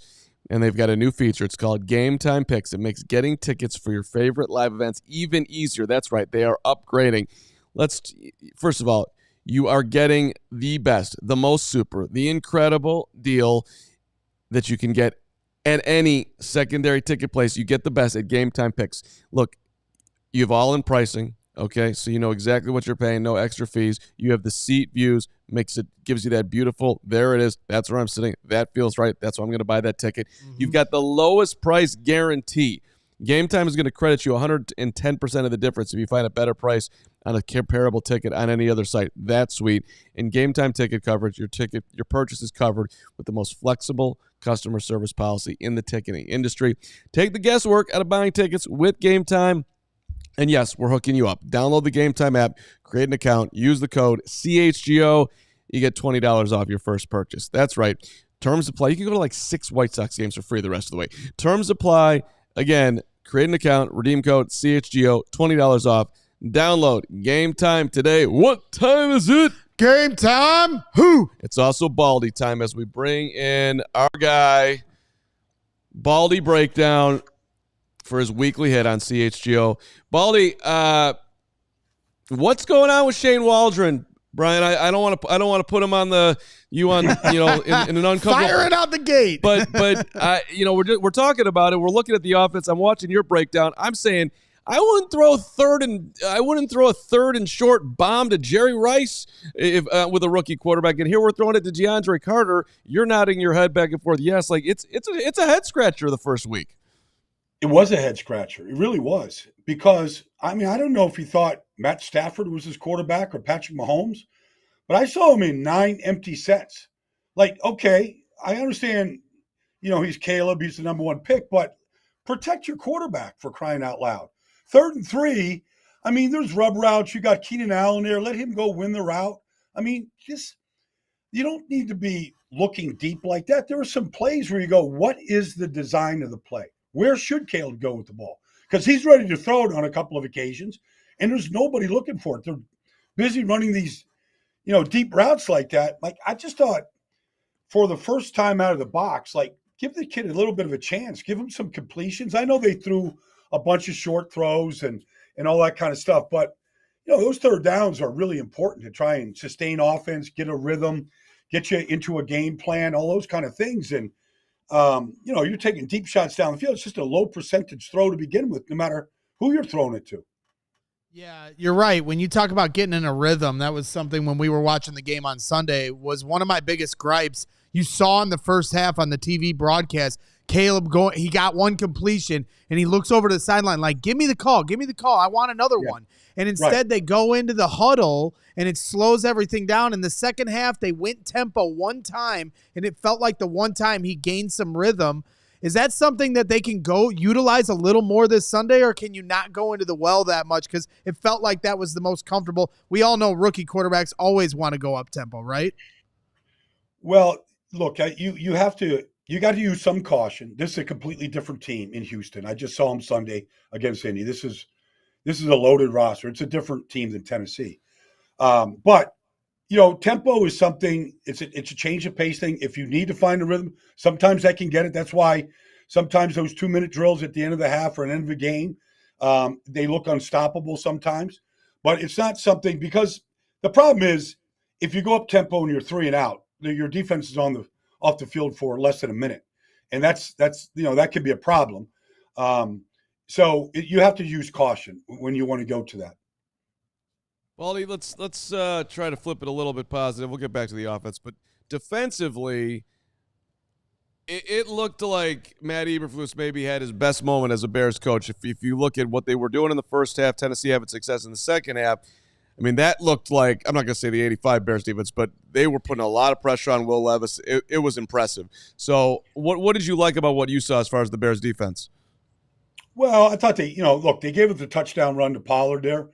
and they've got a new feature. It's called GameTime Picks. It makes getting tickets for your favorite live events even easier. That's right. They are upgrading. First of all, you are getting the best, the most super, the incredible deal that you can get at any secondary ticket place. You get the best at GameTime Picks. Look, you have all-in pricing, okay? So you know exactly what you're paying, no extra fees. You have the seat views, gives you that beautiful, there it is, that's where I'm sitting, that feels right, that's why I'm going to buy that ticket. Mm-hmm. You've got the lowest price guarantee. GameTime is going to credit you 110% of the difference if you find a better price on a comparable ticket on any other site. That's sweet. In GameTime ticket coverage, your purchase is covered with the most flexible customer service policy in the ticketing industry. Take the guesswork out of buying tickets with GameTime. And yes, we're hooking you up. Download the GameTime app, create an account, use the code CHGO. You get $20 off your first purchase. That's right. Terms apply. You can go to like 6 White Sox games for free the rest of the way. Terms apply. Again, create an account, redeem code CHGO, $20 off. Download GameTime today. What time is it? Game time. Who? It's also Baldy time as we bring in our guy, Baldy Breakdown, for his weekly hit on CHGO. Baldy, what's going on with Shane Waldron, Brian? I don't want to put him on in an uncomfortable. Firing out the gate. But we're talking about it. We're looking at the offense. I'm watching your breakdown. I'm saying I wouldn't throw a third and short bomb to Jerry Rice with a rookie quarterback. And here we're throwing it to DeAndre Carter. You're nodding your head back and forth. Yes, like it's a head scratcher the first week. It was a head scratcher. It really was. Because, I don't know if he thought Matt Stafford was his quarterback or Patrick Mahomes, but I saw him in 9 empty sets. Like, okay, I understand, he's Caleb, he's the number 1 pick, but protect your quarterback, for crying out loud. 3rd and 3, there's rub routes. You got Keenan Allen there. Let him go win the route. You don't need to be looking deep like that. There are some plays where you go, what is the design of the play? Where should Caleb go with the ball? Because he's ready to throw it on a couple of occasions, and there's nobody looking for it. They're busy running these, deep routes like that. Like, I just thought for the first time out of the box, like, give the kid a little bit of a chance. Give him some completions. I know they threw a bunch of short throws and all that kind of stuff, but, those 3rd downs are really important to try and sustain offense, get a rhythm, get you into a game plan, all those kind of things. And, you're taking deep shots down the field. It's just a low percentage throw to begin with, no matter who you're throwing it to. Yeah, you're right. When you talk about getting in a rhythm, that was something when we were watching the game on Sunday was one of my biggest gripes. You saw in the first half on the TV broadcast, Caleb going. He got one completion, and he looks over to the sideline like, "Give me the call. Give me the call. I want another one." And instead, they go into the huddle, and it slows everything down. In the second half, they went tempo one time, and it felt like the one time he gained some rhythm. Is that something that they can go utilize a little more this Sunday, or can you not go into the well that much? Because it felt like that was the most comfortable. We all know rookie quarterbacks always want to go up tempo, right? Well, look, you got to use some caution. This is a completely different team in Houston. I just saw them Sunday against Indy. This is a loaded roster. It's a different team than Tennessee. But tempo is something. It's a change of pace thing. If you need to find a rhythm, sometimes I can get it. That's why sometimes those 2-minute drills at the end of the half or an end of a game, they look unstoppable sometimes. But it's not something, because the problem is if you go up tempo and you're 3 and out, your defense is off the field for less than a minute, and that's that could be a problem. So you have to use caution when you want to go to that. Baldy, let's try to flip it a little bit positive. We'll get back to the offense, but defensively, it looked like Matt Eberflus maybe had his best moment as a Bears coach. If you look at what they were doing in the first half, Tennessee having success in the second half. I mean, that looked like, I'm not going to say the 85 Bears defense, but they were putting a lot of pressure on Will Levis. It was impressive. So what did you like about what you saw as far as the Bears defense? Well, I thought they gave it the touchdown run to Pollard there.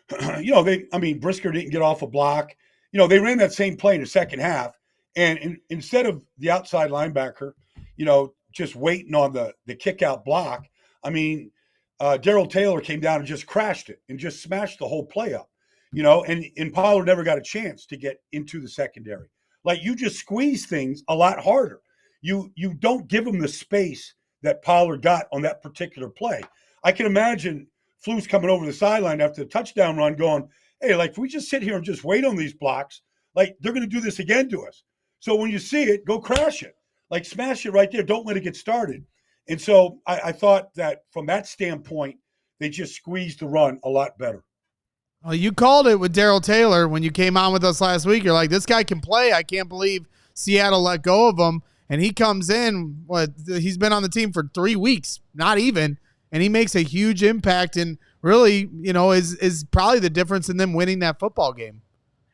Brisker didn't get off a block. They ran that same play in the second half, and instead of the outside linebacker, just waiting on the kick out block, Darrell Taylor came down and just crashed it and just smashed the whole play up. And Pollard never got a chance to get into the secondary. Like, you just squeeze things a lot harder. You don't give them the space that Pollard got on that particular play. I can imagine Flus coming over the sideline after the touchdown run going, hey, if we just sit here and just wait on these blocks, they're going to do this again to us. So when you see it, go crash it. Smash it right there. Don't let it get started. And so I thought that from that standpoint, they just squeezed the run a lot better. Well, you called it with Darrell Taylor when you came on with us last week. You're like, this guy can play. I can't believe Seattle let go of him. And he comes in, he's been on the team for 3 weeks, not even, and he makes a huge impact and really, is probably the difference in them winning that football game.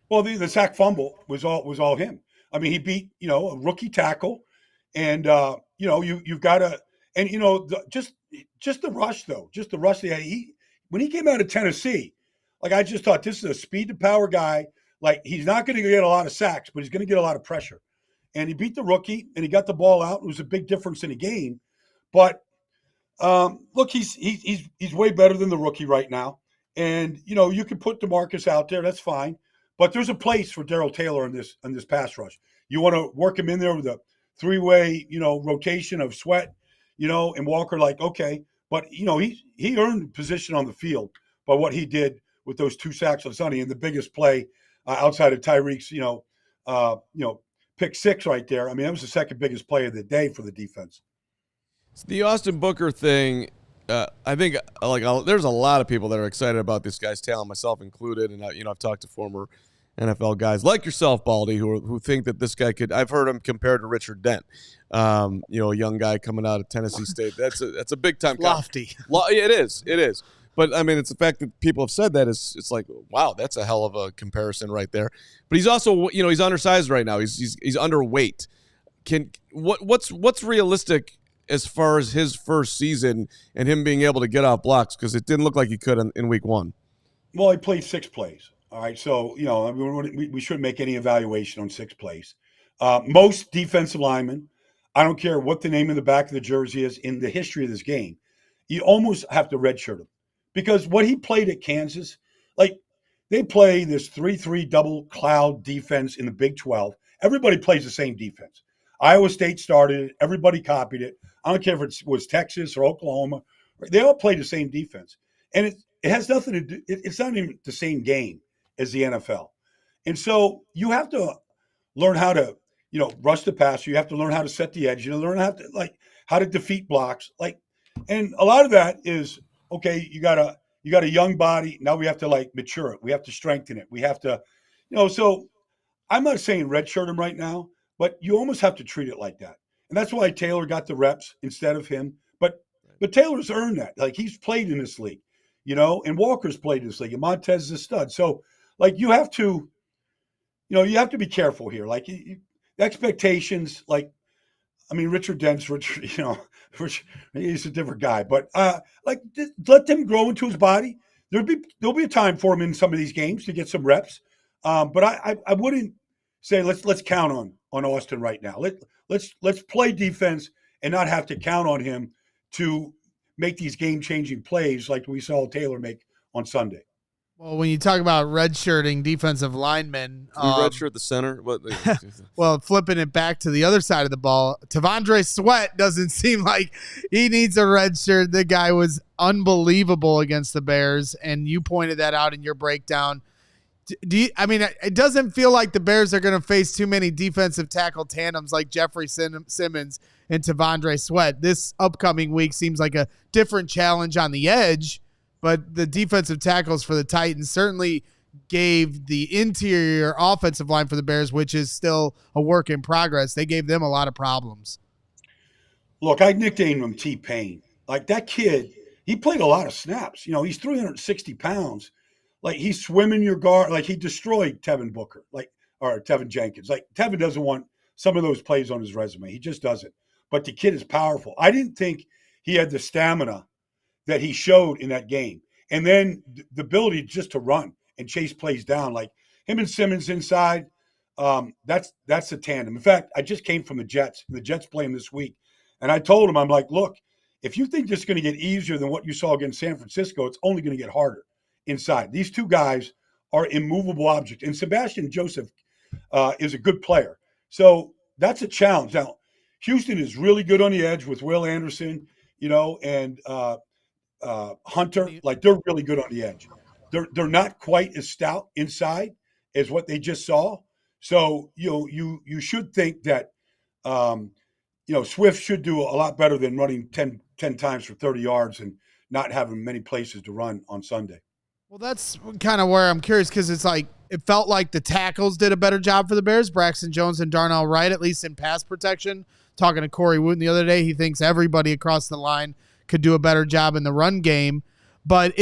Well, the sack fumble was all him. He beat, a rookie tackle, and, you've got to, and, just the rush, though, just the rush. When he came out of Tennessee, I just thought, this is a speed to power guy. He's not going to get a lot of sacks, but he's going to get a lot of pressure. And he beat the rookie, and he got the ball out. It was a big difference in the game. But look, he's way better than the rookie right now. And you can put DeMarcus out there, that's fine. But there's a place for Darrell Taylor in this pass rush. You want to work him in there with a 3-way rotation of Sweat, and Walker. Okay, but he earned position on the field by what he did with those 2 sacks on Sunday, and the biggest play outside of Tyreek's pick 6 right there. That was the second biggest play of the day for the defense. The Austin Booker thing, I think there's a lot of people that are excited about this guy's talent, myself included, and I've talked to former NFL guys like yourself, Baldy, who think that this guy could. I've heard him compared to Richard Dent, a young guy coming out of Tennessee State. That's a big time. Lofty. It is. But it's the fact that people have said that it's like, wow, that's a hell of a comparison right there. But he's also, he's undersized right now. He's underweight. What's realistic as far as his first season and him being able to get off blocks? Because it didn't look like he could in week 1. Well, he played 6 plays. All right, so we shouldn't make any evaluation on 6 plays. Most defensive linemen, I don't care what the name in the back of the jersey is in the history of this game, you almost have to redshirt him. Because what he played at Kansas, they play this 3-3 double cloud defense in the Big 12. Everybody plays the same defense. Iowa State started it. Everybody copied it. I don't care if it was Texas or Oklahoma. They all play the same defense. And it has nothing to do – it's not even the same game as the NFL. And so you have to learn how to, rush the passer. You have to learn how to set the edge. You learn how to defeat blocks. And a lot of that is – okay, you got a young body. Now we have to mature it. We have to strengthen it. We have to, so I'm not saying redshirt him right now, but you almost have to treat it like that. And that's why Taylor got the reps instead of him. But Taylor's earned that. Like, he's played in this league, and Walker's played in this league, and Montez is a stud. So, like, you have to be careful here. Like, expectations, like, I mean, Richard Dent's, he's a different guy. But, just let them grow into his body. There'll be a time for him in some of these games to get some reps. But I wouldn't say let's count on Austin right now. Let's play defense and not have to count on him to make these game-changing plays like we saw Taylor make on Sunday. Well, when you talk about redshirting defensive linemen, we redshirt the center. Well, flipping it back to the other side of the ball, T'Vondre Sweat doesn't seem like he needs a redshirt. The guy was unbelievable against the Bears, and you pointed that out in your breakdown. It doesn't feel like the Bears are going to face too many defensive tackle tandems like Jeffrey Simmons and T'Vondre Sweat. This upcoming week seems like a different challenge on the edge, but the defensive tackles for the Titans certainly gave the interior offensive line for the Bears, which is still a work in progress, they gave them a lot of problems. Look, I nicknamed him T-Pain. Like, that kid, he played a lot of snaps. He's 360 pounds. Like, he's swimming your guard. Like, he destroyed Tevin Booker, or Tevin Jenkins. Like, Tevin doesn't want some of those plays on his resume. He just doesn't. But the kid is powerful. I didn't think he had the stamina that he showed in that game. And then the ability just to run and chase plays down. Like, him and Simmons inside, that's a tandem. In fact, I just came from the Jets. The Jets play him this week. And I told him, I'm like, look, if you think this is going to get easier than what you saw against San Francisco, it's only going to get harder inside. These two guys are immovable objects. And Sebastian Joseph is a good player. So that's a challenge. Now, Houston is really good on the edge with Will Anderson, and Hunter. Like, they're really good on the edge. They're not quite as stout inside as what they just saw. So, you should think that, Swift should do a lot better than running 10 times for 30 yards and not having many places to run on Sunday. Well, that's kind of where I'm curious, because it's like it felt like the tackles did a better job for the Bears. Braxton Jones and Darnell Wright, at least in pass protection. Talking to Corey Wooten the other day, he thinks everybody across the line could do a better job in the run game. But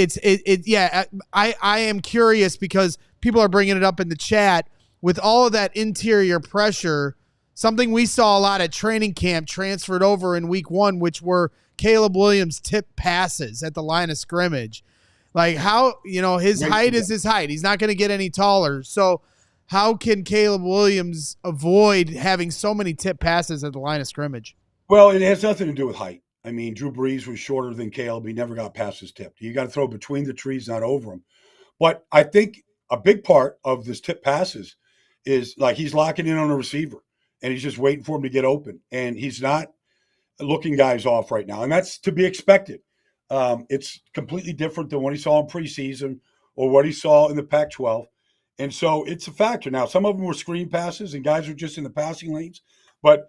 I am curious because people are bringing it up in the chat with all of that interior pressure. Something we saw a lot at training camp transferred over in week 1, which were Caleb Williams' tip passes at the line of scrimmage. Like, how, his height is his height. He's not going to get any taller. So how can Caleb Williams avoid having so many tip passes at the line of scrimmage? Well, it has nothing to do with height. I mean, Drew Brees was shorter than Caleb. He never got past his tip. You got to throw between the trees, not over them. But I think a big part of this tip passes is, like, he's locking in on a receiver, and he's just waiting for him to get open. And he's not looking guys off right now. And that's to be expected. It's completely different than what he saw in preseason or what he saw in the Pac-12. And so it's a factor. Now, some of them were screen passes and guys were just in the passing lanes. But,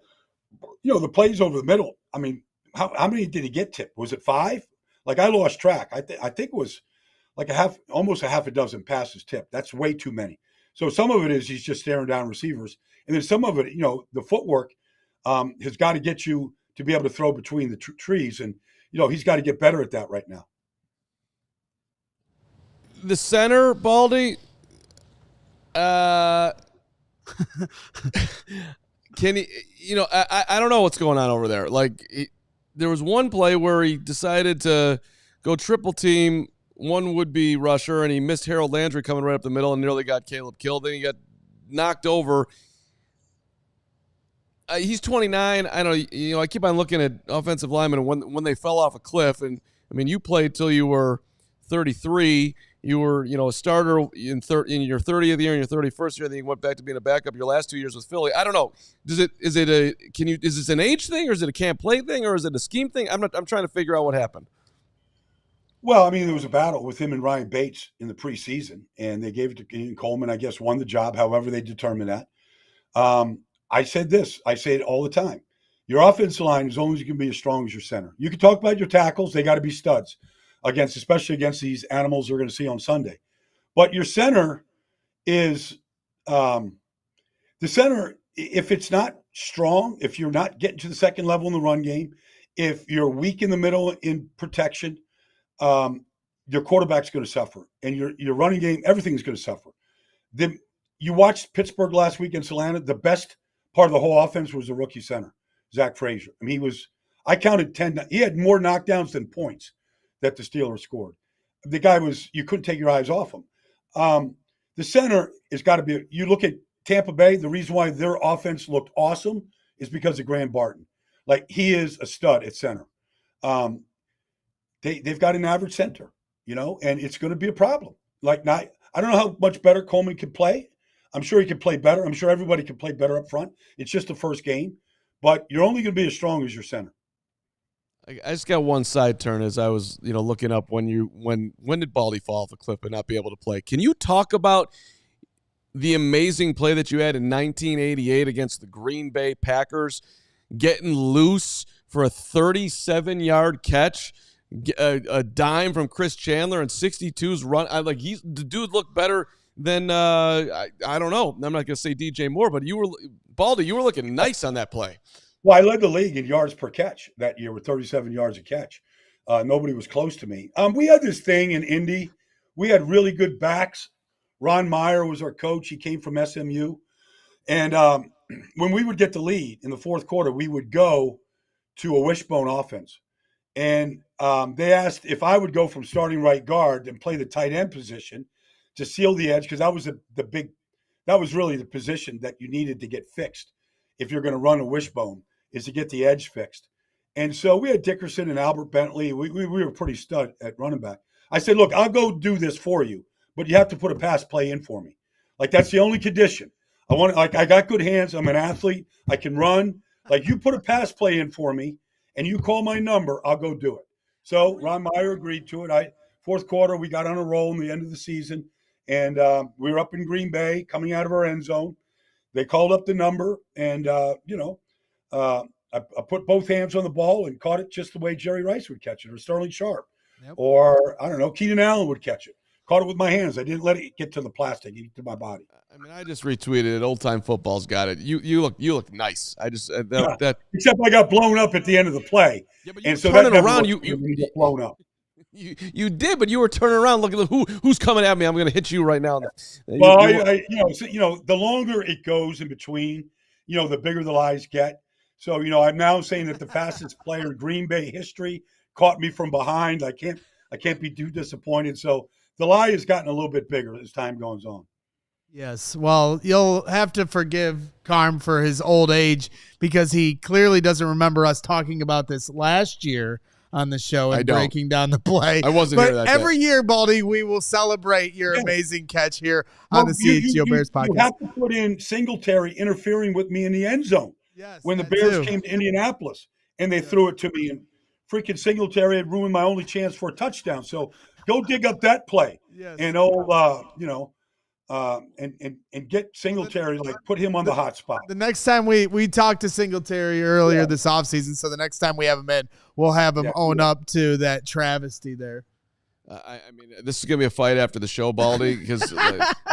the plays over the middle, I mean, how many did he get tipped? Was it 5? Like, I lost track. I think it was like almost a half a dozen passes tipped. That's way too many. So some of it is he's just staring down receivers. And then some of it, the footwork has got to get you to be able to throw between the trees. And, he's got to get better at that right now. The center, Baldy, can he, I don't know what's going on over there. Like, there was one play where he decided to go triple team one would-be rusher, and he missed Harold Landry coming right up the middle and nearly got Caleb killed. Then he got knocked over. He's 29. I don't know. I keep on looking at offensive linemen and when they fell off a cliff. And I mean, you played till you were 33. You were, a starter in your 30th year and your 31st year. Then you went back to being a backup. Your last 2 years with Philly. I don't know. Is this an age thing, or is it a can't play thing, or is it a scheme thing? I'm trying to figure out what happened. Well, I mean, there was a battle with him and Ryan Bates in the preseason, and they gave it to Ian Coleman. I guess won the job. However, they determined that. I said this. I say it all the time. Your offensive line is only going to be as strong as your center. You can talk about your tackles. They got to be studs especially against these animals we're going to see on Sunday. But your center is the center. If it's not strong, if you're not getting to the second level in the run game, if you're weak in the middle in protection, your quarterback's going to suffer, and your running game, everything's going to suffer. You watched Pittsburgh last week against Atlanta. The best part of the whole offense was the rookie center, Zach Frazier. I mean, I counted 10. He had more knockdowns than points that the Steelers scored. The guy you couldn't take your eyes off him. The center has got to be, you look at Tampa Bay, the reason why their offense looked awesome is because of Graham Barton. Like, he is a stud at center. They've got an average center, and it's going to be a problem. I don't know how much better Coleman can play. I'm sure he can play better. I'm sure everybody can play better up front. It's just the first game. But you're only going to be as strong as your center. I just got one side turn as I was, looking up when did Baldy fall off a cliff and not be able to play? Can you talk about the amazing play that you had in 1988 against the Green Bay Packers, getting loose for a 37-yard catch, a dime from Chris Chandler, and 62's run? The dude looked better than I don't know. I'm not going to say DJ Moore, but Baldy, you were looking nice on that play. Well, I led the league in yards per catch that year with 37 yards a catch. Nobody was close to me. We had this thing in Indy. We had really good backs. Ron Meyer was our coach. He came from SMU. And when we would get the lead in the fourth quarter, we would go to a wishbone offense. And they asked if I would go from starting right guard and play the tight end position to seal the edge, because that was that was really the position that you needed to get fixed if you're going to run a wishbone, is to get the edge fixed. And so we had Dickerson and Albert Bentley. We were pretty stud at running back. I said, look, I'll go do this for you, but you have to put a pass play in for me. That's the only condition. I got good hands. I'm an athlete. I can run. You put a pass play in for me and you call my number, I'll go do it. So Ron Meyer agreed to it. Fourth quarter, we got on a roll in the end of the season, and we were up in Green Bay coming out of our end zone. They called up the number, and, I put both hands on the ball and caught it just the way Jerry Rice would catch it, or Sterling Sharp, or, I don't know, Keenan Allen would catch it. Caught it with my hands. I didn't let it get to the plastic, to my body. I mean, I just retweeted it. Old Time Football's got it. You look nice. I just except I got blown up at the end of the play, yeah, but and so turning around, you get blown up. You did, but you were turning around looking. Who's coming at me? I'm going to hit you right now. Well, the longer it goes in between, the bigger the lies get. So, I'm now saying that the fastest player in Green Bay history caught me from behind. I can't be too disappointed. So the lie has gotten a little bit bigger as time goes on. Yes. Well, you'll have to forgive Carm for his old age, because he clearly doesn't remember us talking about this last year on the show and breaking down the play. I wasn't here that day. Every year, Baldy, we will celebrate your amazing catch here on the CHGO Bears podcast. You have to put in Singletary interfering with me in the end zone. Yes, when the Bears came to Indianapolis and they threw it to me, and freaking Singletary had ruined my only chance for a touchdown. So go dig up that play. Yes. And and get Singletary, put him on the hot spot. The next time we talked to Singletary earlier this offseason, so the next time we have him in, we'll have him own up to that travesty there. I mean, this is going to be a fight after the show, Baldy, because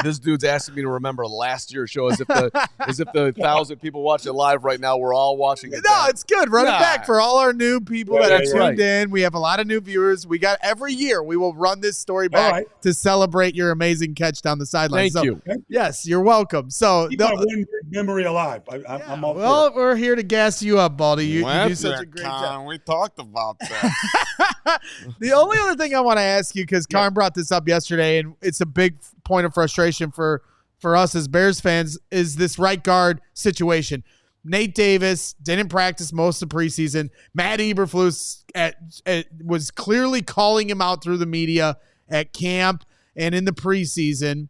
this dude's asking me to remember last year's show as if the 1,000 people watching live right now, we're all watching it. No, it's good. Run it back for all our new people that are tuned in. We have a lot of new viewers. We got every year we will run this story back to celebrate your amazing catch down the sideline. Thank you. Yes, you're welcome. So keep my one memory alive. I'm all well, we're here to gas you up, Baldy. You do such a great job. We talked about that. The only other thing I want to ask you, because Carm brought this up yesterday, and it's a big point of frustration for us as Bears fans, is this right guard situation. Nate Davis didn't practice most of the preseason. Matt Eberflus was clearly calling him out through the media at camp and in the preseason.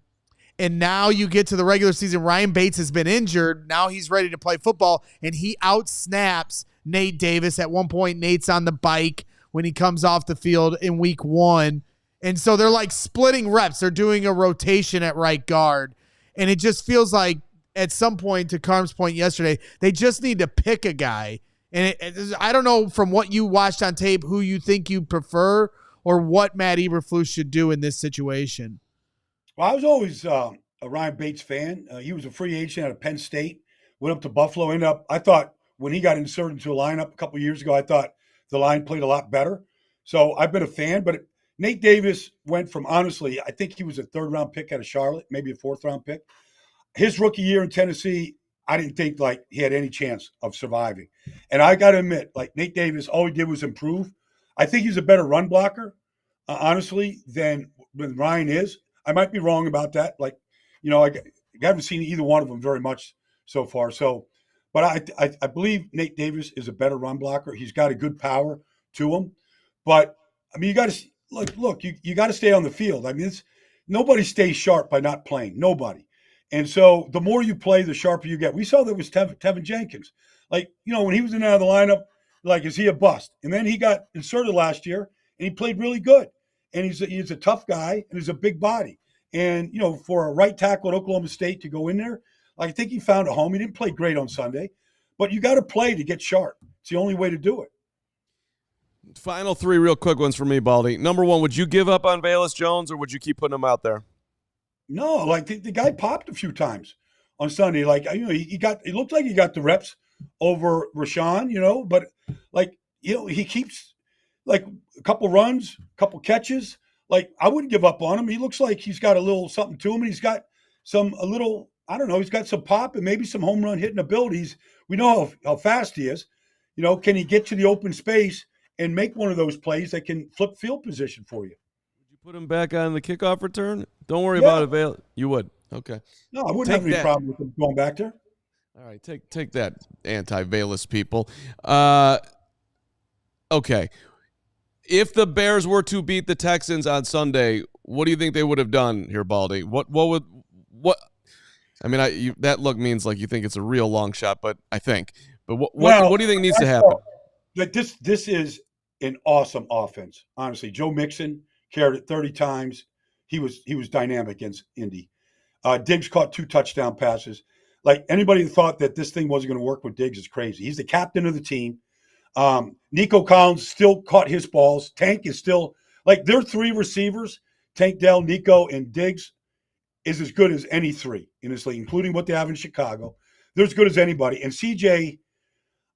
And now you get to the regular season. Ryan Bates has been injured. Now he's ready to play football, and he outsnaps Nate Davis. At one point, Nate's on the bike when he comes off the field in week 1. And so they're splitting reps. They're doing a rotation at right guard. And it just feels like at some point, to Carm's point yesterday, they just need to pick a guy. And I don't know, from what you watched on tape, who you think you prefer or what Matt Eberflus should do in this situation. Well, I was always a Ryan Bates fan. He was a free agent out of Penn State, went up to Buffalo. I thought when he got inserted into a lineup a couple of years ago, I thought the line played a lot better. So I've been a fan. But Nate Davis went from, honestly, I think he was a 3rd-round pick out of Charlotte, maybe a 4th-round pick. His rookie year in Tennessee, I didn't think like he had any chance of surviving. And I got to admit, like Nate Davis, all he did was improve. I think he's a better run blocker, honestly, than Ryan is. I might be wrong about that. Like, I haven't seen either one of them very much so far. So, but I believe Nate Davis is a better run blocker. He's got a good power to him. But, I mean, you got to look, you got to stay on the field. I mean, nobody stays sharp by not playing. Nobody. And so the more you play, the sharper you get. We saw that was Tevin Jenkins. Like, when he was in and out of the lineup, like, is he a bust? And then he got inserted last year, and he played really good. And he's a tough guy, and he's a big body. And, for a right tackle at Oklahoma State to go in there, I think he found a home. He didn't play great on Sunday. But you got to play to get sharp. It's the only way to do it. Final 3 real quick ones for me, Baldy. Number 1, would you give up on Velus Jones, or would you keep putting him out there? No, like the guy popped a few times on Sunday. Like, it looked like he got the reps over Rashawn, but like, he keeps like a couple runs, a couple catches. Like, I wouldn't give up on him. He looks like he's got a little something to him, and he's got he's got some pop and maybe some home run hitting abilities. We know how fast he is. Can he get to the open space and make one of those plays that can flip field position for you? Put him back on the kickoff return? Don't worry about it, You would. Okay. No, I wouldn't have any problem with him going back there. All right, take that, anti-Velus people. Okay. If the Bears were to beat the Texans on Sunday, what do you think they would have done here, Baldy? What? I mean, that look means like you think it's a real long shot, but I think. But what do you think needs to happen? Like this is an awesome offense. Honestly, Joe Mixon carried it 30 times. He was dynamic against Indy. Diggs caught 2 touchdown passes. Like, anybody who thought that this thing wasn't going to work with Diggs is crazy. He's the captain of the team. Nico Collins still caught his balls. Tank is still like their 3 receivers, Tank Dell, Nico, and Diggs, is as good as any 3 in this league, including what they have in Chicago. They're as good as anybody. And CJ,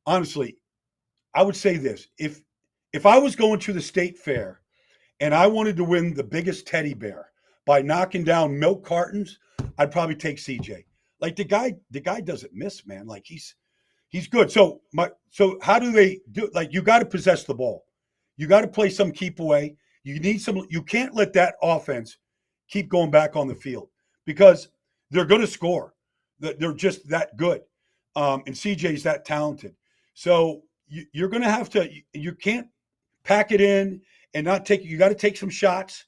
honestly, I would say this: if I was going to the state fair and I wanted to win the biggest teddy bear by knocking down milk cartons, I'd probably take CJ. Like, the guy doesn't miss, man. Like, he's good. So how do they do? Like, you got to possess the ball. You got to play some keep away. You can't let that offense keep going back on the field because they're going to score. They're just that good. And CJ's that talented. So you're going to have to, you can't pack it in and not take, you got to take some shots.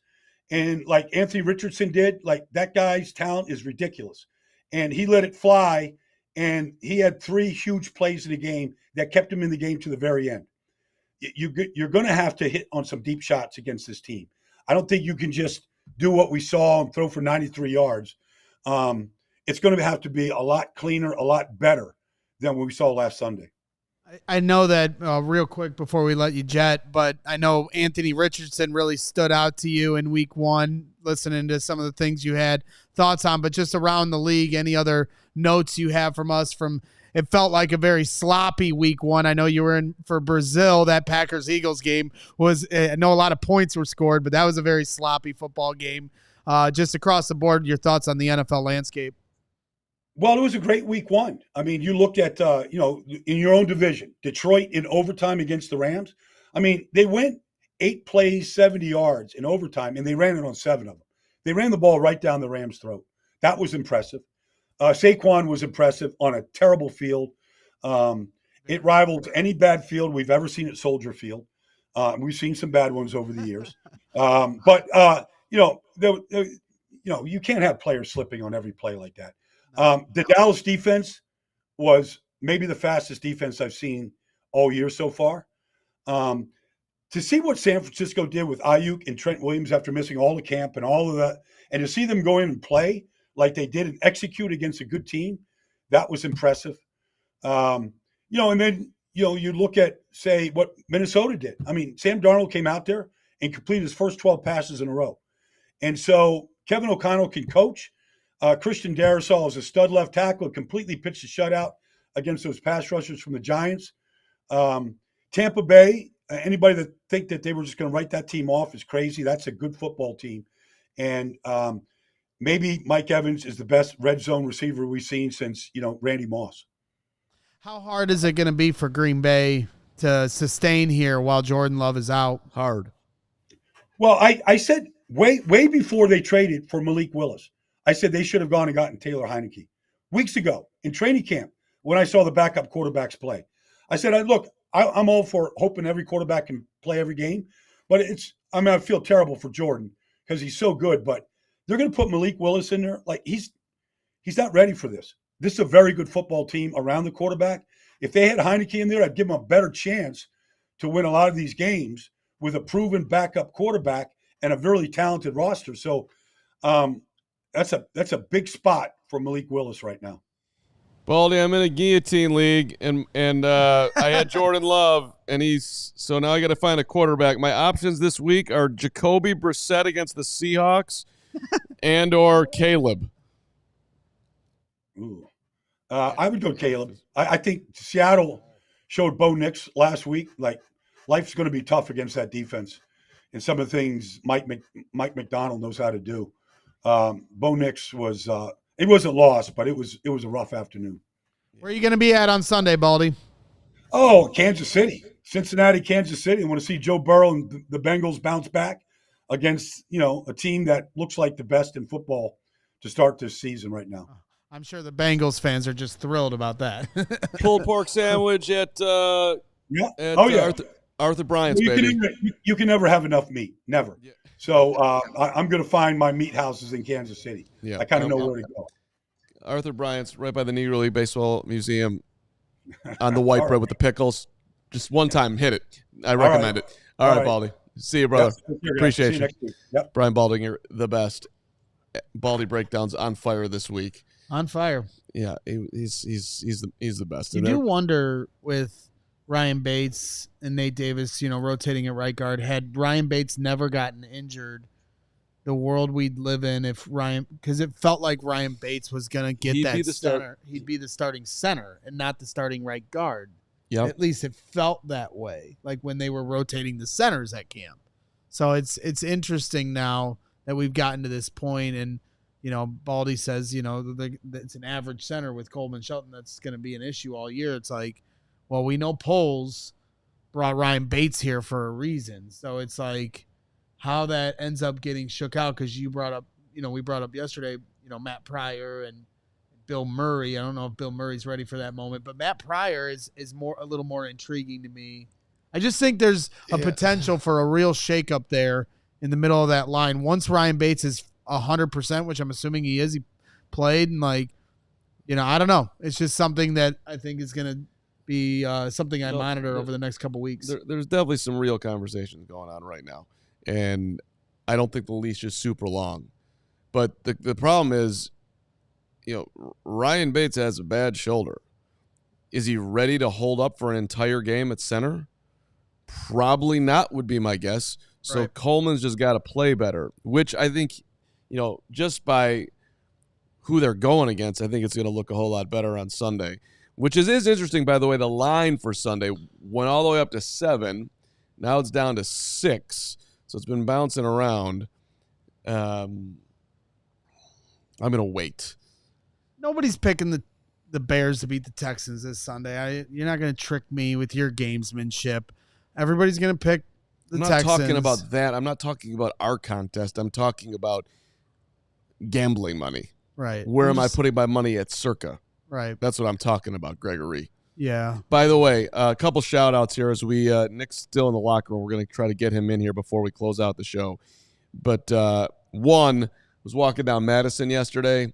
And like Anthony Richardson did, like, that guy's talent is ridiculous. And he let it fly. And he had 3 huge plays in the game that kept him in the game to the very end. You're going to have to hit on some deep shots against this team. I don't think you can just do what we saw and throw for 93 yards. It's going to have to be a lot cleaner, a lot better than what we saw last Sunday. I know that real quick before we let you jet, but I know Anthony Richardson really stood out to you in week 1, listening to some of the things you had thoughts on, but just around the league, any other notes you have from us from it felt like a very sloppy week 1. I know you were in for Brazil. That Packers-Eagles game was, I know a lot of points were scored, but that was a very sloppy football game. Just across the board, your thoughts on the NFL landscape. Well, it was a great week 1. I mean, you looked at, in your own division, Detroit in overtime against the Rams. I mean, they went 8 plays, 70 yards in overtime, and they ran it on 7 of them. They ran the ball right down the Rams' throat. That was impressive. Saquon was impressive on a terrible field. It rivals any bad field we've ever seen at Soldier Field. We've seen some bad ones over the years. But you can't have players slipping on every play like that. The Dallas defense was maybe the fastest defense I've seen all year so far. To see what San Francisco did with Ayuk and Trent Williams after missing all the camp and all of that, and to see them go in and play like they did and execute against a good team, that was impressive. And then, you look at, say, what Minnesota did. I mean, Sam Darnold came out there and completed his first 12 passes in a row. And so Kevin O'Connell can coach. Christian Darrisaw is a stud left tackle, completely pitched a shutout. against those pass rushers from the Giants. Tampa Bay, anybody that think that they were just going to write that team off is crazy. That's a good football team. And maybe Mike Evans is the best red zone receiver we've seen since, Randy Moss. How hard is it going to be for Green Bay to sustain here while Jordan Love is out? Hard. Well, I said way before they traded for Malik Willis, I said they should have gone and gotten Taylor Heineke weeks ago in training camp when I saw the backup quarterbacks play. I said, look, I'm all for hoping every quarterback can play every game, but I feel terrible for Jordan because he's so good, but they're going to put Malik Willis in there. Like he's not ready for this. This is a very good football team around the quarterback. If they had Heineke in there, I'd give them a better chance to win a lot of these games with a proven backup quarterback and a really talented roster. So that's a big spot for Malik Willis right now. Baldy, I'm in a guillotine league, and I had Jordan Love, and so now I got to find a quarterback. My options this week are Jacoby Brissett against the Seahawks, and or Caleb. Ooh. I would go Caleb. I think Seattle showed Bo Nix last week. Like life's going to be tough against that defense, and some of the things Mike McDonald knows how to do. Bo Nix was. It wasn't lost, but it was a rough afternoon. Where are you going to be at on Sunday, Baldy? Oh, Kansas City. Cincinnati, Kansas City. I want to see Joe Burrow and the Bengals bounce back against, a team that looks like the best in football to start this season right now. I'm sure the Bengals fans are just thrilled about that. Pulled pork sandwich at Arthur Bryant's, well, baby. You can never have enough meat. Never. Yeah. So I'm going to find my meat houses in Kansas City. Yeah. I kind of know where to go. Arthur Bryant's right by the Negro League Baseball Museum on the white bread with the pickles. Just one time, hit it. I recommend it. All right, Baldy. See you, brother. Appreciate you. Next week. Yep. Brian Baldinger, the best. Baldy breakdowns on fire this week. On fire. Yeah, he's the best. You do wonder with Ryan Bates and Nate Davis, rotating at right guard. Had Ryan Bates never gotten injured, the world we'd live in because it felt like Ryan Bates was going to get that center. He'd be the starting center and not the starting right guard. Yep. At least it felt that way, like when they were rotating the centers at camp. So it's interesting now that we've gotten to this point, and Baldy says it's an average center with Coleman Shelton. That's going to be an issue all year. It's like, well, we know Poles brought Ryan Bates here for a reason. So it's like how that ends up getting shook out, because you brought up, we brought up yesterday, Matt Pryor and Bill Murray. I don't know if Bill Murray's ready for that moment, but Matt Pryor is a little more intriguing to me. I just think there's a potential for a real shakeup there in the middle of that line. Once Ryan Bates is 100%, which I'm assuming he is, he played, and I don't know. It's just something that I think is going to be something I monitor over the next couple weeks. There's definitely some real conversations going on right now, and I don't think the leash is super long. But the problem is, Ryan Bates has a bad shoulder. Is he ready to hold up for an entire game at center? Probably not, would be my guess. So right. Coleman's just got to play better, which I think, just by who they're going against, I think it's going to look a whole lot better on Sunday. Which is interesting, by the way. The line for Sunday went all the way up to 7. Now it's down to 6. So it's been bouncing around. I'm going to wait. Nobody's picking the Bears to beat the Texans this Sunday. You're not going to trick me with your gamesmanship. Everybody's going to pick the Texans. I'm not talking about that. I'm not talking about our contest. I'm talking about gambling money. Right. Where am I putting my money at Circa? Right. That's what I'm talking about, Gregory. Yeah. By the way, a couple shout-outs here as we Nick's still in the locker room. We're going to try to get him in here before we close out the show. But one was walking down Madison yesterday.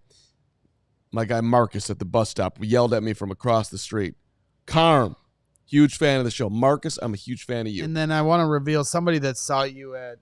My guy Marcus at the bus stop yelled at me from across the street. Carm, huge fan of the show. Marcus, I'm a huge fan of you. And then I want to reveal somebody that saw you at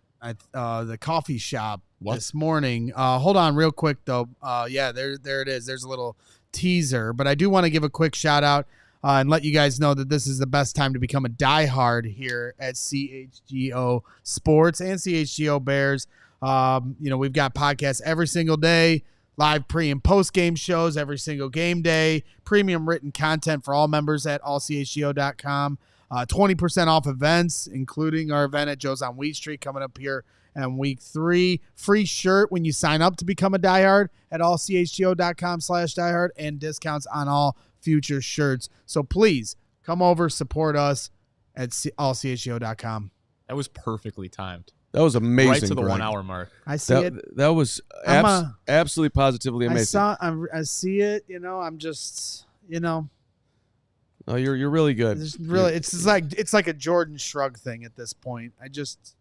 the coffee shop this morning. Hold on real quick, though. Yeah, there it is. There's a little teaser. But I do want to give a quick shout-out and let you guys know that this is the best time to become a diehard here at CHGO Sports and CHGO Bears. We've got podcasts every single day. live pre- and post-game shows every single game day, premium written content for all members at allchgo.com, 20% off events, including our event at Joe's on Wheat Street coming up here in week 3. Free shirt when you sign up to become a diehard at allchgo.com/diehard, and discounts on all future shirts. So please come over, support us at allchgo.com. That was perfectly timed. That was amazing. Right to the Greg. 1 hour mark. I see it. That was absolutely positively amazing. I see it. I'm just, Oh, you're really good. It's like a Jordan Shrug thing at this point. I just,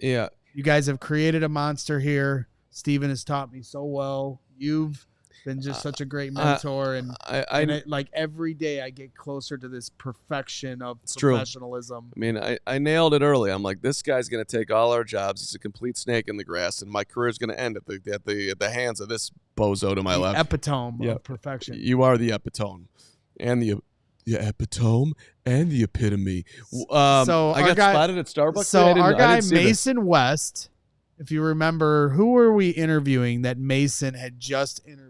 Yeah. you guys have created a monster here. Steven has taught me so well. You've been just such a great mentor, and like every day I get closer to this perfection of professionalism. I mean, I nailed it early. I'm like, this guy's going to take all our jobs. He's a complete snake in the grass, and my career is going to end at the hands of this bozo to my left. Epitome of perfection. You are the epitome, and the epitome and the epitome. So I got spotted at Starbucks. So our guy Mason Mason West, if you remember, who were we interviewing that Mason had just interviewed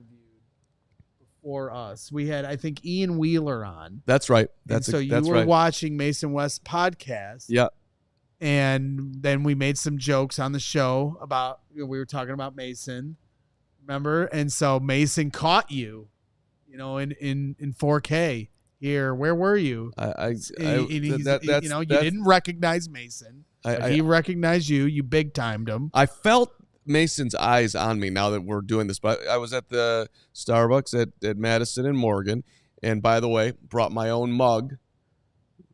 before us? We had, I think, Ian Wheeler on. That's right. So you were watching Mason West's podcast. Yeah. And then we made some jokes on the show about, we were talking about Mason, remember? And so Mason caught you, in 4K here. Where were you? You didn't recognize Mason. He recognized you. You big timed him. I felt Mason's eyes on me now that we're doing this, but I was at the Starbucks at Madison and Morgan, and by the way, brought my own mug.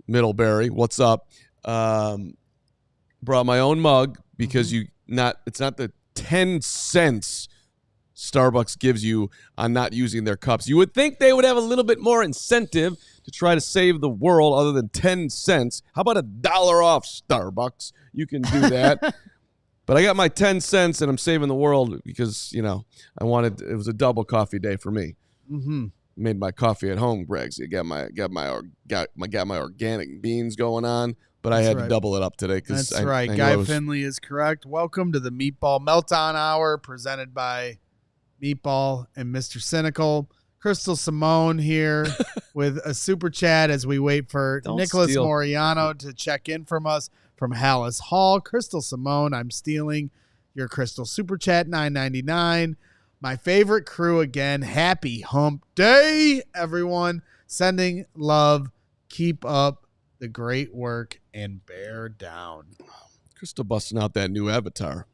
Middlebury, what's up? Brought my own mug because it's not the 10 cents Starbucks gives you on not using their cups. You would think they would have a little bit more incentive to try to save the world other than 10 cents. How about $1 off, Starbucks? You can do that. But I got my 10 cents and I'm saving the world because, it was a double coffee day for me. Mm-hmm. Made my coffee at home, Greg's. Got my organic beans going on, but I had to double it up today. That's right. Guy Finley is correct. Welcome to the Meatball Meltdown Hour presented by Meatball and Mr. Cynical. Crystal Simone here with a super chat as we wait for Nicholas Moriano to check in from us from Halas Hall. Crystal Simone, I'm stealing your Crystal super chat, $9.99. My favorite crew again. Happy hump day, everyone. Sending love. Keep up the great work and bear down. Crystal busting out that new avatar.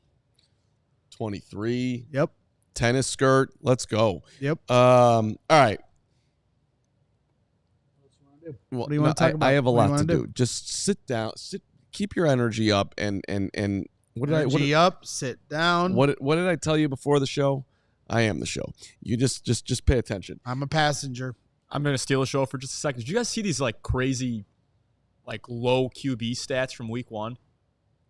23. Yep. Tennis skirt. Let's go. Yep. All right. What do you want to talk about? I have a lot to do. Just sit down. Keep your energy up and sit down. What did I tell you before the show? I am the show. You just pay attention. I'm a passenger. I'm going to steal the show for just a second. Did you guys see these crazy low QB stats from week 1?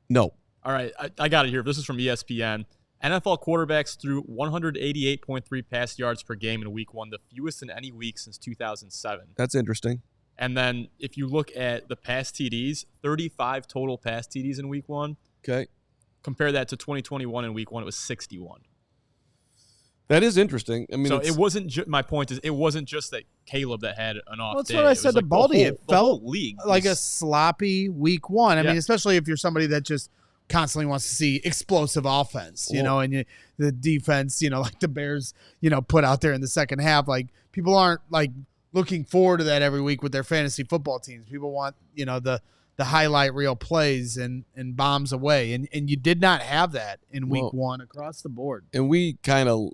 No. All right, I got it here. This is from ESPN. NFL quarterbacks threw 188.3 pass yards per game in week 1, the fewest in any week since 2007. That's interesting. And then if you look at the pass TDs, 35 total pass TDs in week 1. Okay. Compare that to 2021 in week 1, it was 61. That is interesting. I mean, so it wasn't. My point is, it wasn't just that Caleb that had an off That's day. what I said to Baldy. It felt league like a sloppy week 1. I mean, especially if you're somebody that just constantly wants to see explosive offense, and the defense, like the Bears, put out there in the second half. Like people aren't looking forward to that every week with their fantasy football teams. People want, the highlight reel plays and bombs away. And you did not have that in week 1 across the board. And we kind of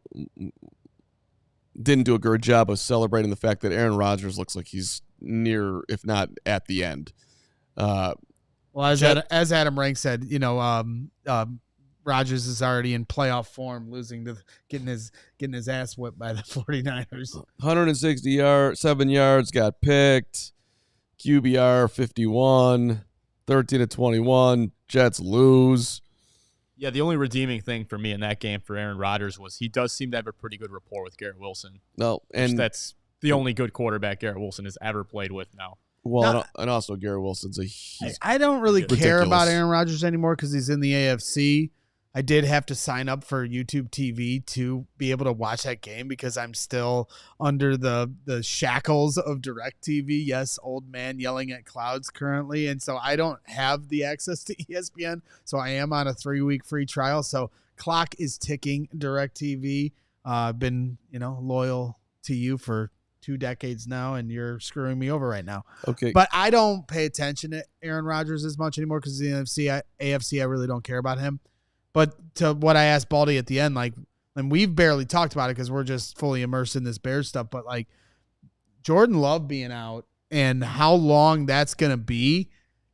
didn't do a good job of celebrating the fact that Aaron Rodgers looks like he's near, if not at the end. Well, as Adam Rank said, Rodgers is already in playoff form, getting his ass whipped by the 49ers. 167 yards, got picked. QBR 51, 13-21. Jets lose. Yeah, the only redeeming thing for me in that game for Aaron Rodgers was he does seem to have a pretty good rapport with Garrett Wilson. No, and that's the only good quarterback Garrett Wilson has ever played with now. Well, and also Garrett Wilson's I don't really care ridiculous. about Aaron Rodgers anymore because he's in the AFC. I did have to sign up for YouTube TV to be able to watch that game because I'm still under the shackles of DirecTV. Yes, old man yelling at clouds currently. And so I don't have the access to ESPN. So I am on a 3-week free trial. So clock is ticking, DirecTV. I've been, loyal to you for 2 decades now, and you're screwing me over right now. Okay. But I don't pay attention to Aaron Rodgers as much anymore because the AFC, I really don't care about him. But to what I asked Baldy at the end, and we've barely talked about it because we're just fully immersed in this Bears stuff, but Jordan Love being out and how long that's going to be,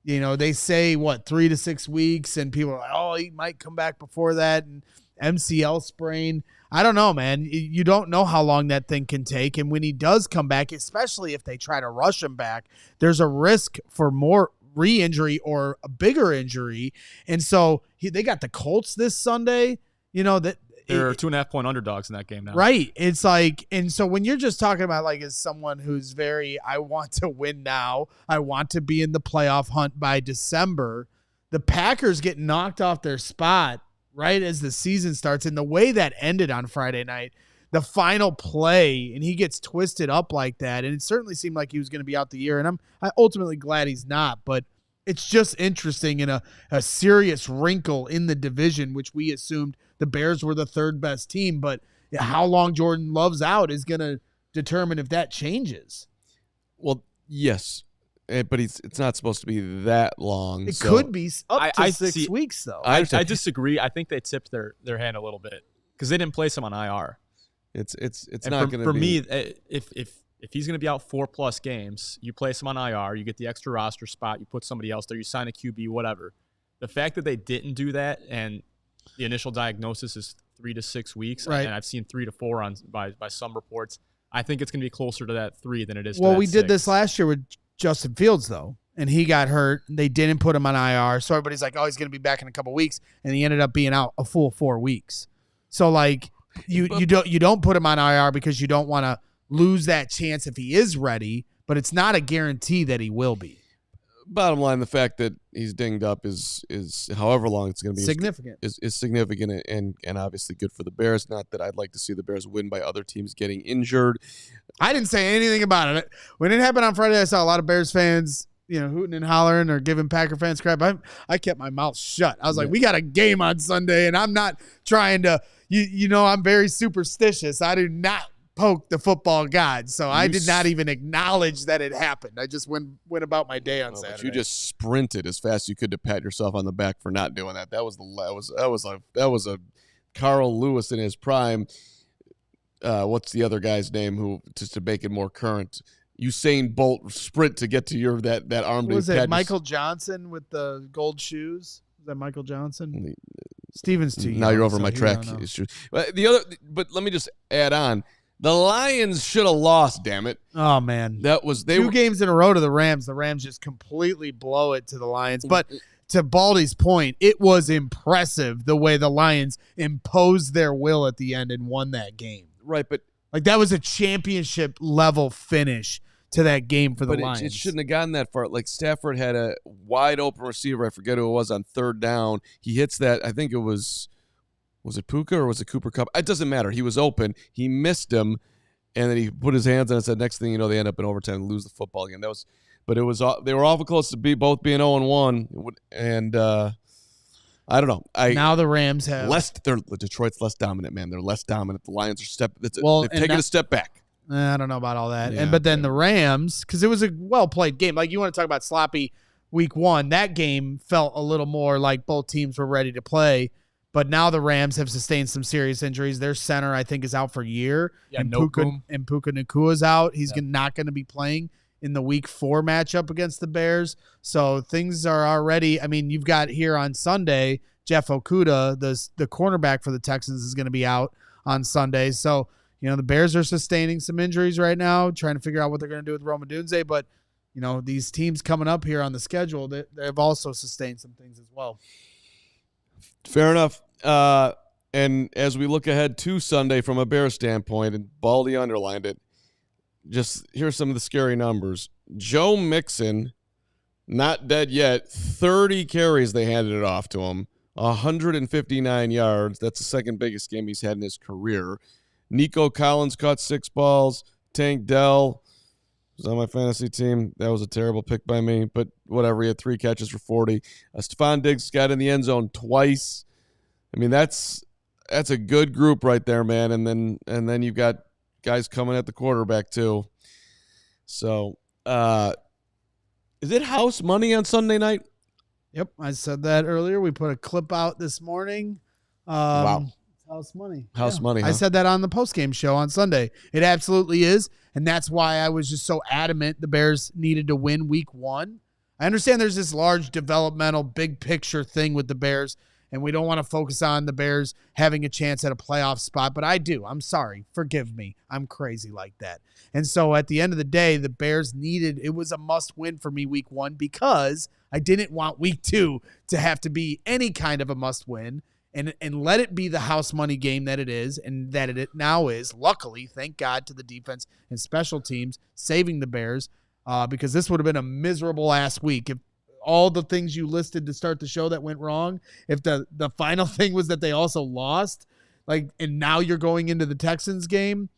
they say 3 to 6 weeks, and people are like, oh, he might come back before that, and MCL sprain. I don't know, man. You don't know how long that thing can take. And when he does come back, especially if they try to rush him back, there's a risk for more re-injury or a bigger injury. And so they got the Colts this Sunday, that they're 2.5-point underdogs in that game now. Right. It's and so when you're just talking about as someone who's I want to win now, I want to be in the playoff hunt by December, the Packers get knocked off their spot right as the season starts. And the way that ended on Friday night, the final play, and he gets twisted up like that. And it certainly seemed like he was going to be out the year. And I'm ultimately glad he's not. But it's just interesting in a serious wrinkle in the division, which we assumed the Bears were the 3rd best team. But how long Jordan Love's out is going to determine if that changes. Well, yes. But it's not supposed to be that long. It could be up to 6 weeks, though. I disagree. I think they tipped their hand a little bit because they didn't place him on IR. It's not going to be. For me, if he's going to be out 4+ games, you place him on IR, you get the extra roster spot, you put somebody else there, you sign a QB, whatever. The fact that they didn't do that and the initial diagnosis is 3 to 6 weeks, right. And I've seen 3 to 4 by some reports. I think it's going to be closer to that 3 than it is. Well, to that we did 6. this last year with Justin Fields, though, and he got hurt. They didn't put him on IR, so everybody's like, "Oh, he's going to be back in a couple weeks," and he ended up being out a full 4 weeks. So, you don't put him on IR because you don't want to lose that chance if he is ready, but it's not a guarantee that he will be. Bottom line, the fact that he's dinged up is however long it's going to be significant. Is significant and obviously good for the Bears. Not that I'd like to see the Bears win by other teams getting injured. I didn't say anything about it. When it happened on Friday, I saw a lot of Bears fans, hooting and hollering or giving Packer fans crap. I kept my mouth shut. I was like, we got a game on Sunday, and I'm not trying to, I'm very superstitious. I do not poke the football god, so I did not even acknowledge that it happened. I just went about my day on Saturday. But you just sprinted as fast as you could to pat yourself on the back for not doing that. That was a Carl Lewis in his prime. What's the other guy's name who, just to make it more current, Usain Bolt sprint to get to that arm. Was it Michael Johnson with the gold shoes? Is that Michael Johnson? Steven's too young. Now you're over my track. But let me just add on. The Lions should have lost, damn it. Oh, man. That was 2 games in a row to the Rams. The Rams just completely blow it to the Lions. But to Baldy's point, it was impressive the way the Lions imposed their will at the end and won that game. Right, but that was a championship level finish to that game for the Lions. It shouldn't have gotten that far. Stafford had a wide open receiver. I forget who it was on 3rd down. He hits that. I think it was it Puka or was it Cooper Kupp? It doesn't matter. He was open. He missed him, and then he put his hands on it. Said, next thing you know, they end up in overtime and lose the football again. They were awful close to both being 0-1, and I don't know. Now the Rams have Detroit's less dominant, man. They're less dominant. The Lions are they've taken a step back. I don't know about all that. Yeah, but then the Rams, because it was a well-played game. You want to talk about sloppy week 1. That game felt a little more like both teams were ready to play. But now the Rams have sustained some serious injuries. Their center, I think, is out for a year. Yeah, and Puka Nacua's out. He's not going to be playing in the week 4 matchup against the Bears. So things are already, you've got here on Sunday, Jeff Okudah, the cornerback for the Texans, is going to be out on Sunday. So, the Bears are sustaining some injuries right now, trying to figure out what they're going to do with Odunze. But, these teams coming up here on the schedule, they've also sustained some things as well. Fair enough. And as we look ahead to Sunday from a Bears standpoint, and Baldy underlined it, just here's some of the scary numbers. Joe Mixon, not dead yet, 30 carries they handed it off to him, 159 yards. That's the second biggest game he's had in his career. Nico Collins caught 6 balls. Tank Dell was on my fantasy team. That was a terrible pick by me, but whatever. He had 3 catches for 40. Stephon Diggs got in the end zone twice. I mean, that's a good group right there, man. And then you've got guys coming at the quarterback too. So, is it house money on Sunday night? Yep, I said that earlier. We put a clip out this morning. Wow. House money. House money, huh? I said that on the postgame show on Sunday. It absolutely is, and that's why I was just so adamant the Bears needed to win week 1. I understand there's this large developmental big picture thing with the Bears, and we don't want to focus on the Bears having a chance at a playoff spot, but I do. I'm sorry. Forgive me. I'm crazy like that. And so at the end of the day, the Bears it was a must win for me week 1 because I didn't want week 2 to have to be any kind of a must win and let it be the house money game that it is and that it now is. Luckily, thank God to the defense and special teams saving the Bears because this would have been a miserable ass week if all the things you listed to start the show that went wrong, if the final thing was that they also lost, and now you're going into the Texans game,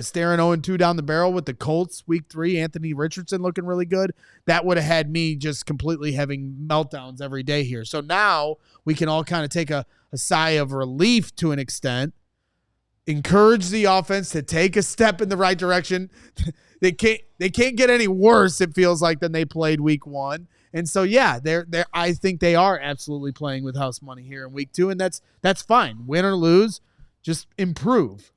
staring 0-2 down the barrel with the Colts week 3, Anthony Richardson looking really good, that would have had me just completely having meltdowns every day here. So now we can all kind of take a sigh of relief to an extent, encourage the offense to take a step in the right direction. They can't get any worse, it feels like, than they played week 1. And so, yeah, I think they are absolutely playing with house money here in week 2, and that's fine. Win or lose, just improve.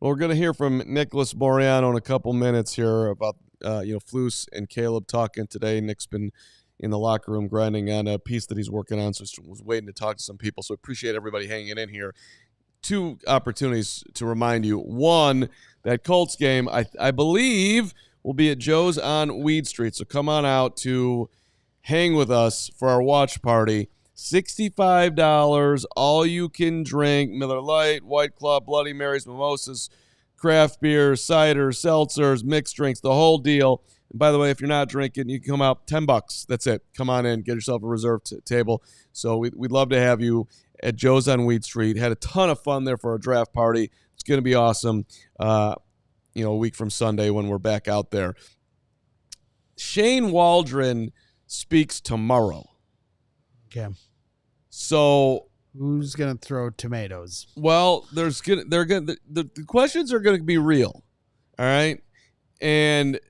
Well, we're going to hear from Nicholas Moriano in a couple minutes here about Flus and Caleb talking today. Nick's been in the locker room grinding on a piece that he's working on, so was waiting to talk to some people. So appreciate everybody hanging in here. 2 opportunities to remind you. One, that Colts game, I believe, will be at Joe's on Weed Street. So come on out to hang with us for our watch party. $65, all you can drink, Miller Lite, White Claw, Bloody Marys, mimosas, craft beers, ciders, seltzers, mixed drinks, the whole deal. And by the way, if you're not drinking, you can come out, $10. That's it. Come on in, get yourself a reserved table. So we'd love to have you at Joe's on Weed Street. Had a ton of fun there for our draft party. It's going to be awesome, a week from Sunday when we're back out there. Shane Waldron speaks tomorrow. Okay. So who's gonna throw tomatoes? Well, the questions are gonna be real, all right, and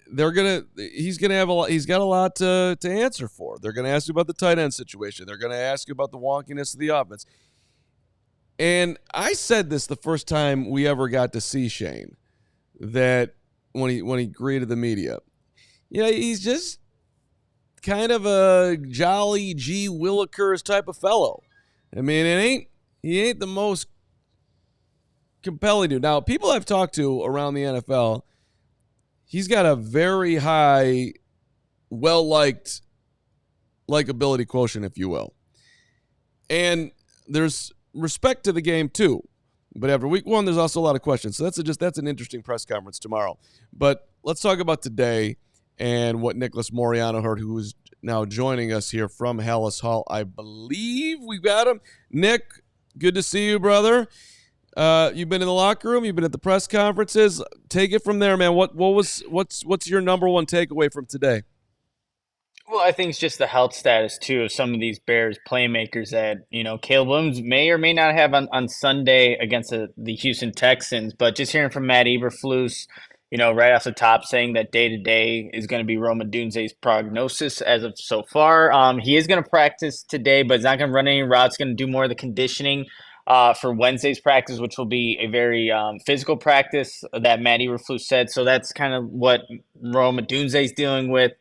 he's got a lot to answer for. They're gonna ask you about the tight end situation. They're gonna ask you about the wonkiness of the offense. And I said this the first time we ever got to see Shane, that when he greeted the media, he's just kind of a jolly G. Willikers type of fellow. I mean, he ain't the most compelling dude. Now, people I've talked to around the NFL, he's got a very high, well-liked likability quotient, if you will. And there's respect to the game too. But after week 1, there's also a lot of questions. So that's an interesting press conference tomorrow. But let's talk about today and what Nicholas Moriano heard, who is now joining us here from Halas Hall. I believe we've got him. Nick, good to see you, brother. You've been in the locker room. You've been at the press conferences. Take it from there, man. What's your number one takeaway from today? Well, I think it's just the health status, too, of some of these Bears playmakers that, Caleb Williams may or may not have on Sunday against the Houston Texans. But just hearing from Matt Eberflus, right off the top, saying that day-to-day is going to be Rome Odunze's prognosis as of so far. He is going to practice today, but he's not going to run any routes. Going to do more of the conditioning for Wednesday's practice, which will be a very physical practice that Matt Eberflus said. So that's kind of what Rome Odunze is dealing with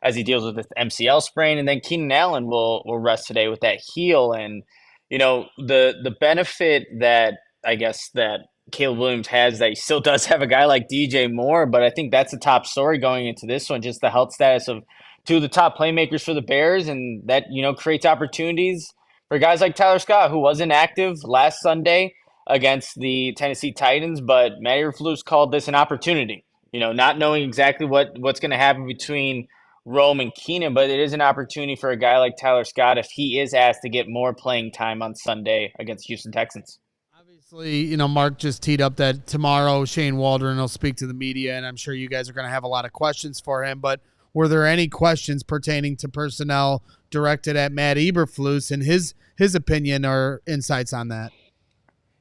as he deals with this MCL sprain. And then Keenan Allen will rest today with that heel. And, the benefit that I guess that Caleb Williams has, that he still does have a guy like DJ Moore, but I think that's the top story going into this one, just the health status of 2 of the top playmakers for the Bears, and that, creates opportunities for guys like Tyler Scott, who wasn't active last Sunday against the Tennessee Titans, but Matt Eberflus called this an opportunity, not knowing exactly what's going to happen between Rome and Keenan, but it is an opportunity for a guy like Tyler Scott if he is asked to get more playing time on Sunday against Houston Texans. Obviously, Mark just teed up that tomorrow Shane Waldron will speak to the media, and I'm sure you guys are going to have a lot of questions for him. But were there any questions pertaining to personnel directed at Matt Eberflus and his opinion or insights on that?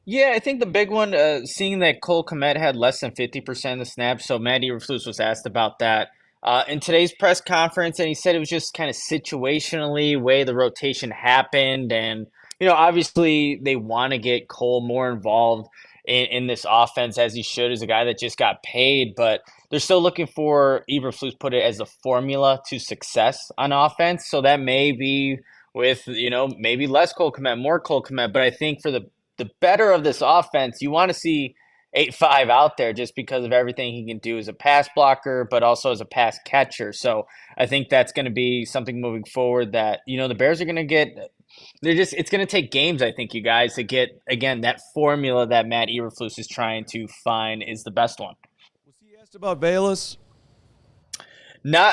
Yeah, I think the big one, seeing that Cole Kmet had less than 50% of the snaps, so Matt Eberflus was asked about that in today's press conference, and he said it was just kind of situationally way the rotation happened, and obviously they want to get Cole more involved in this offense as he should as a guy that just got paid, but they're still looking for Eberflus put it as a formula to success on offense, so that may be with maybe less Cole Kmet, more Cole Kmet, but I think for the better of this offense, you want to see 8-5 out there just because of everything he can do as a pass blocker, but also as a pass catcher. So I think that's going to be something moving forward that, the Bears are going to get. It's going to take games, I think, you guys, to get, again, that formula that Matt Eberflus is trying to find is the best one. Was he asked about Velus?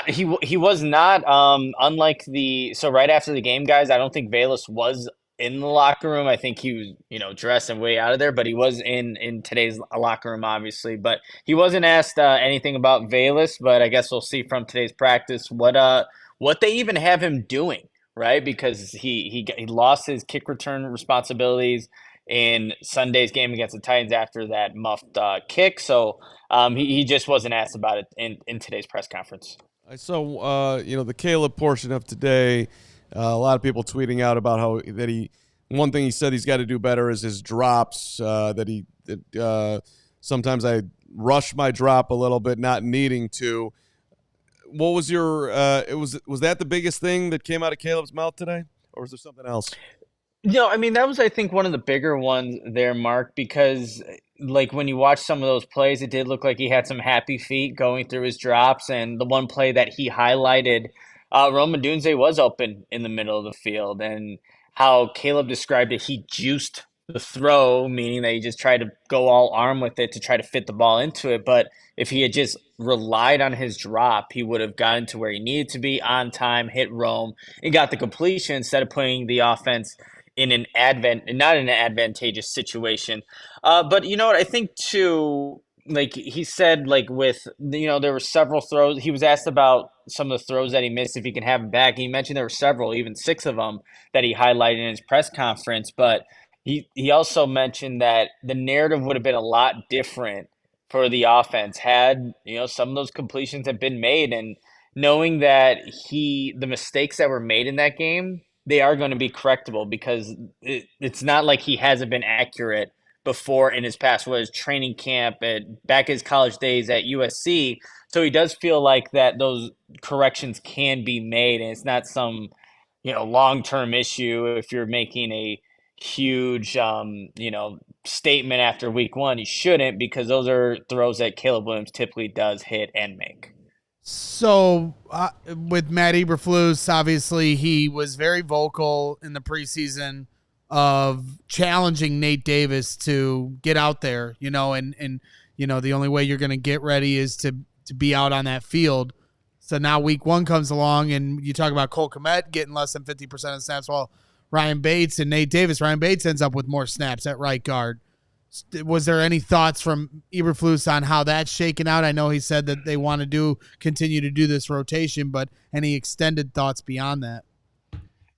He was not. Unlike right after the game, guys, I don't think Velus was in the locker room. I think he was, dressed and way out of there, but he was in today's locker room, obviously. But he wasn't asked anything about Velus, but I guess we'll see from today's practice what they even have him doing, right? Because he lost his kick return responsibilities in Sunday's game against the Titans after that muffed kick. So he just wasn't asked about it in today's press conference. I saw, the Caleb portion of today. A lot of people tweeting out about one thing he said he's got to do better is his drops. Sometimes I rush my drop a little bit, not needing to. What was your? Was that the biggest thing that came out of Caleb's mouth today, or was there something else? I mean, that was, I think, one of the bigger ones there, Mark, because when you watch some of those plays, it did look like he had some happy feet going through his drops, and the one play that he highlighted. Odunze was open in the middle of the field, and how Caleb described it, he juiced the throw, meaning that he just tried to go all arm with it to try to fit the ball into it. But if he had just relied on his drop, he would have gotten to where he needed to be on time, hit Rome, and got the completion instead of putting the offense in not in an advantageous situation. But you know what? I think too. He said, with, there were several throws. He was asked about some of the throws that he missed, if he can have them back. He mentioned there were several, even 6 of them, that he highlighted in his press conference. But he also mentioned that the narrative would have been a lot different for the offense had, some of those completions have been made. And knowing that the mistakes that were made in that game, they are going to be correctable because it's not like he hasn't been accurate before in his past, was training camp back his college days at USC. So he does feel like that those corrections can be made, and it's not some, long-term issue if you're making a huge, statement after week 1. You shouldn't, because those are throws that Caleb Williams typically does hit and make. So with Matt Eberflus, obviously he was very vocal in the preseason of challenging Nate Davis to get out there, and the only way you're going to get ready is to be out on that field. So now week 1 comes along, and you talk about Cole Kmet getting less than 50% of the snaps, while Ryan Bates and Nate Davis, Ryan Bates ends up with more snaps at right guard. Was there any thoughts from Eberflus on how that's shaken out? I know he said that they want to continue to do this rotation, but any extended thoughts beyond that?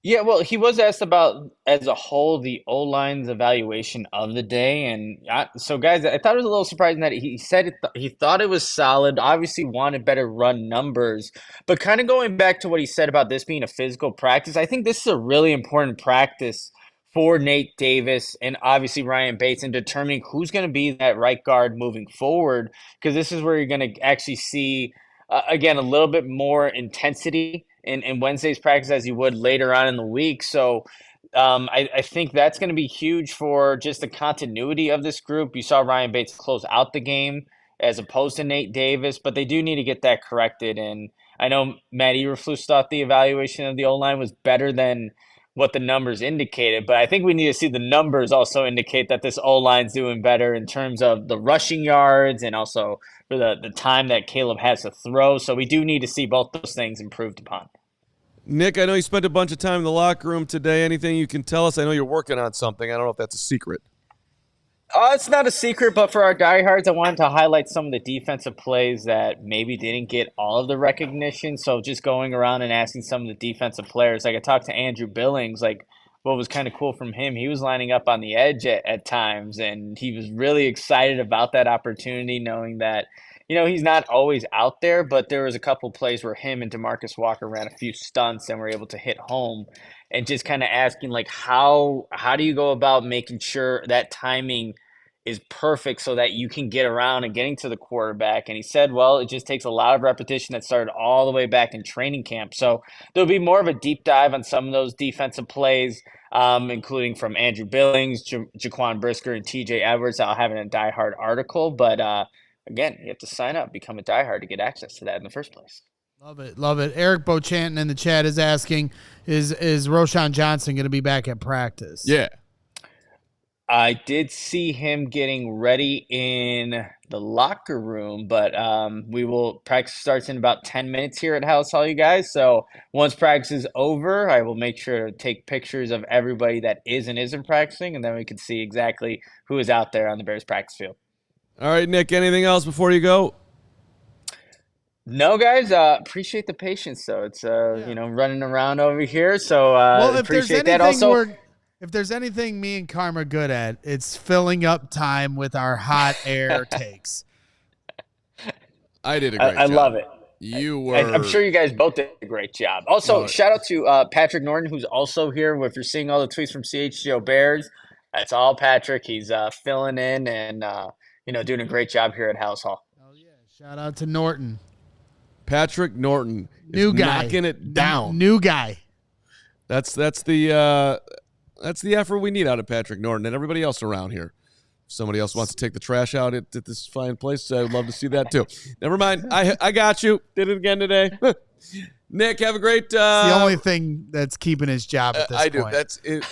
Yeah, well, he was asked about, as a whole, the O-line's evaluation of the day. And so, guys, I thought it was a little surprising that he said he thought it was solid, obviously wanted better run numbers. But kind of going back to what he said about this being a physical practice, I think this is a really important practice for Nate Davis and obviously Ryan Bates in determining who's going to be that right guard moving forward, because this is where you're going to actually see, again, a little bit more intensity in Wednesday's practice as you would later on in the week. So I think that's going to be huge for just the continuity of this group. You saw Ryan Bates close out the game as opposed to Nate Davis, but they do need to get that corrected. And I know Matt Eberflus thought the evaluation of the O-line was better than what the numbers indicated, but I think we need to see the numbers also indicate that this O-line's doing better in terms of the rushing yards and also for the time that Caleb has to throw. So we do need to see both those things improved upon. Nick, I know you spent a bunch of time in the locker room today. Anything you can tell us? I know you're working on something. I don't know if that's a secret. It's not a secret, but for our diehards, I wanted to highlight some of the defensive plays that maybe didn't get all of the recognition. So just going around and asking some of the defensive players, like I talked to Andrew Billings, like what was kind of cool from him, he was lining up on the edge at times, and he was really excited about that opportunity, knowing that, he's not always out there, but there was a couple plays where him and DeMarcus Walker ran a few stunts and were able to hit home. And just kind of asking, like, how do you go about making sure that timing is perfect so that you can get around and getting to the quarterback? And he said, well, it just takes a lot of repetition that started all the way back in training camp. So there'll be more of a deep dive on some of those defensive plays, including from Andrew Billings, Jaquan Brisker, and TJ Edwards. I'll have it in a diehard article. But again, you have to sign up, become a diehard to get access to that in the first place. Love it. Love it. Eric Beauchanton in the chat is asking, is Roschon Johnson going to be back at practice? Yeah. I did see him getting ready in the locker room, but practice starts in about 10 minutes here at Halas Hall, you guys. So once practice is over, I will make sure to take pictures of everybody that is and isn't practicing, and then we can see exactly who is out there on the Bears practice field. All right, Nick, anything else before you go? No, guys, appreciate the patience, though. It's, running around over here, so appreciate that. Also, if there's anything me and Carm are good at, it's filling up time with our hot air takes. I did a great job. I love it. You were. I'm sure you guys both did a great job. Also, shout out to Patrick Norton, who's also here. If you're seeing all the tweets from CHGO Bears, that's all Patrick. He's filling in and doing a great job here at Halas Hall. Oh yeah! Shout out to Norton. Patrick Norton, new guy, knocking it down. New guy. That's the effort we need out of Patrick Norton and everybody else around here. If somebody else wants to take the trash out at this fine place, I would love to see that too. Never mind. I got you. Did it again today. Nick, have a great. It's the only thing that's keeping his job at this point. I do. That's it.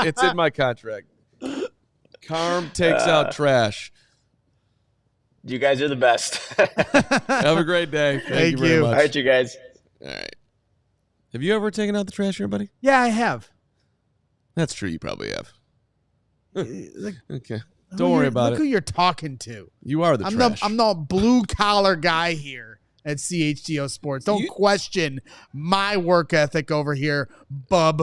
It's in my contract. Carm takes out trash. You guys are the best. Have a great day. Thank you very much. All right, you guys. All right. Have you ever taken out the trash here, buddy? Yeah, I have. That's true. You probably have. Okay. Don't worry about it. Look who you're talking to. You are the trash. I'm the blue-collar guy here at CHGO Sports. Don't question my work ethic over here, bub.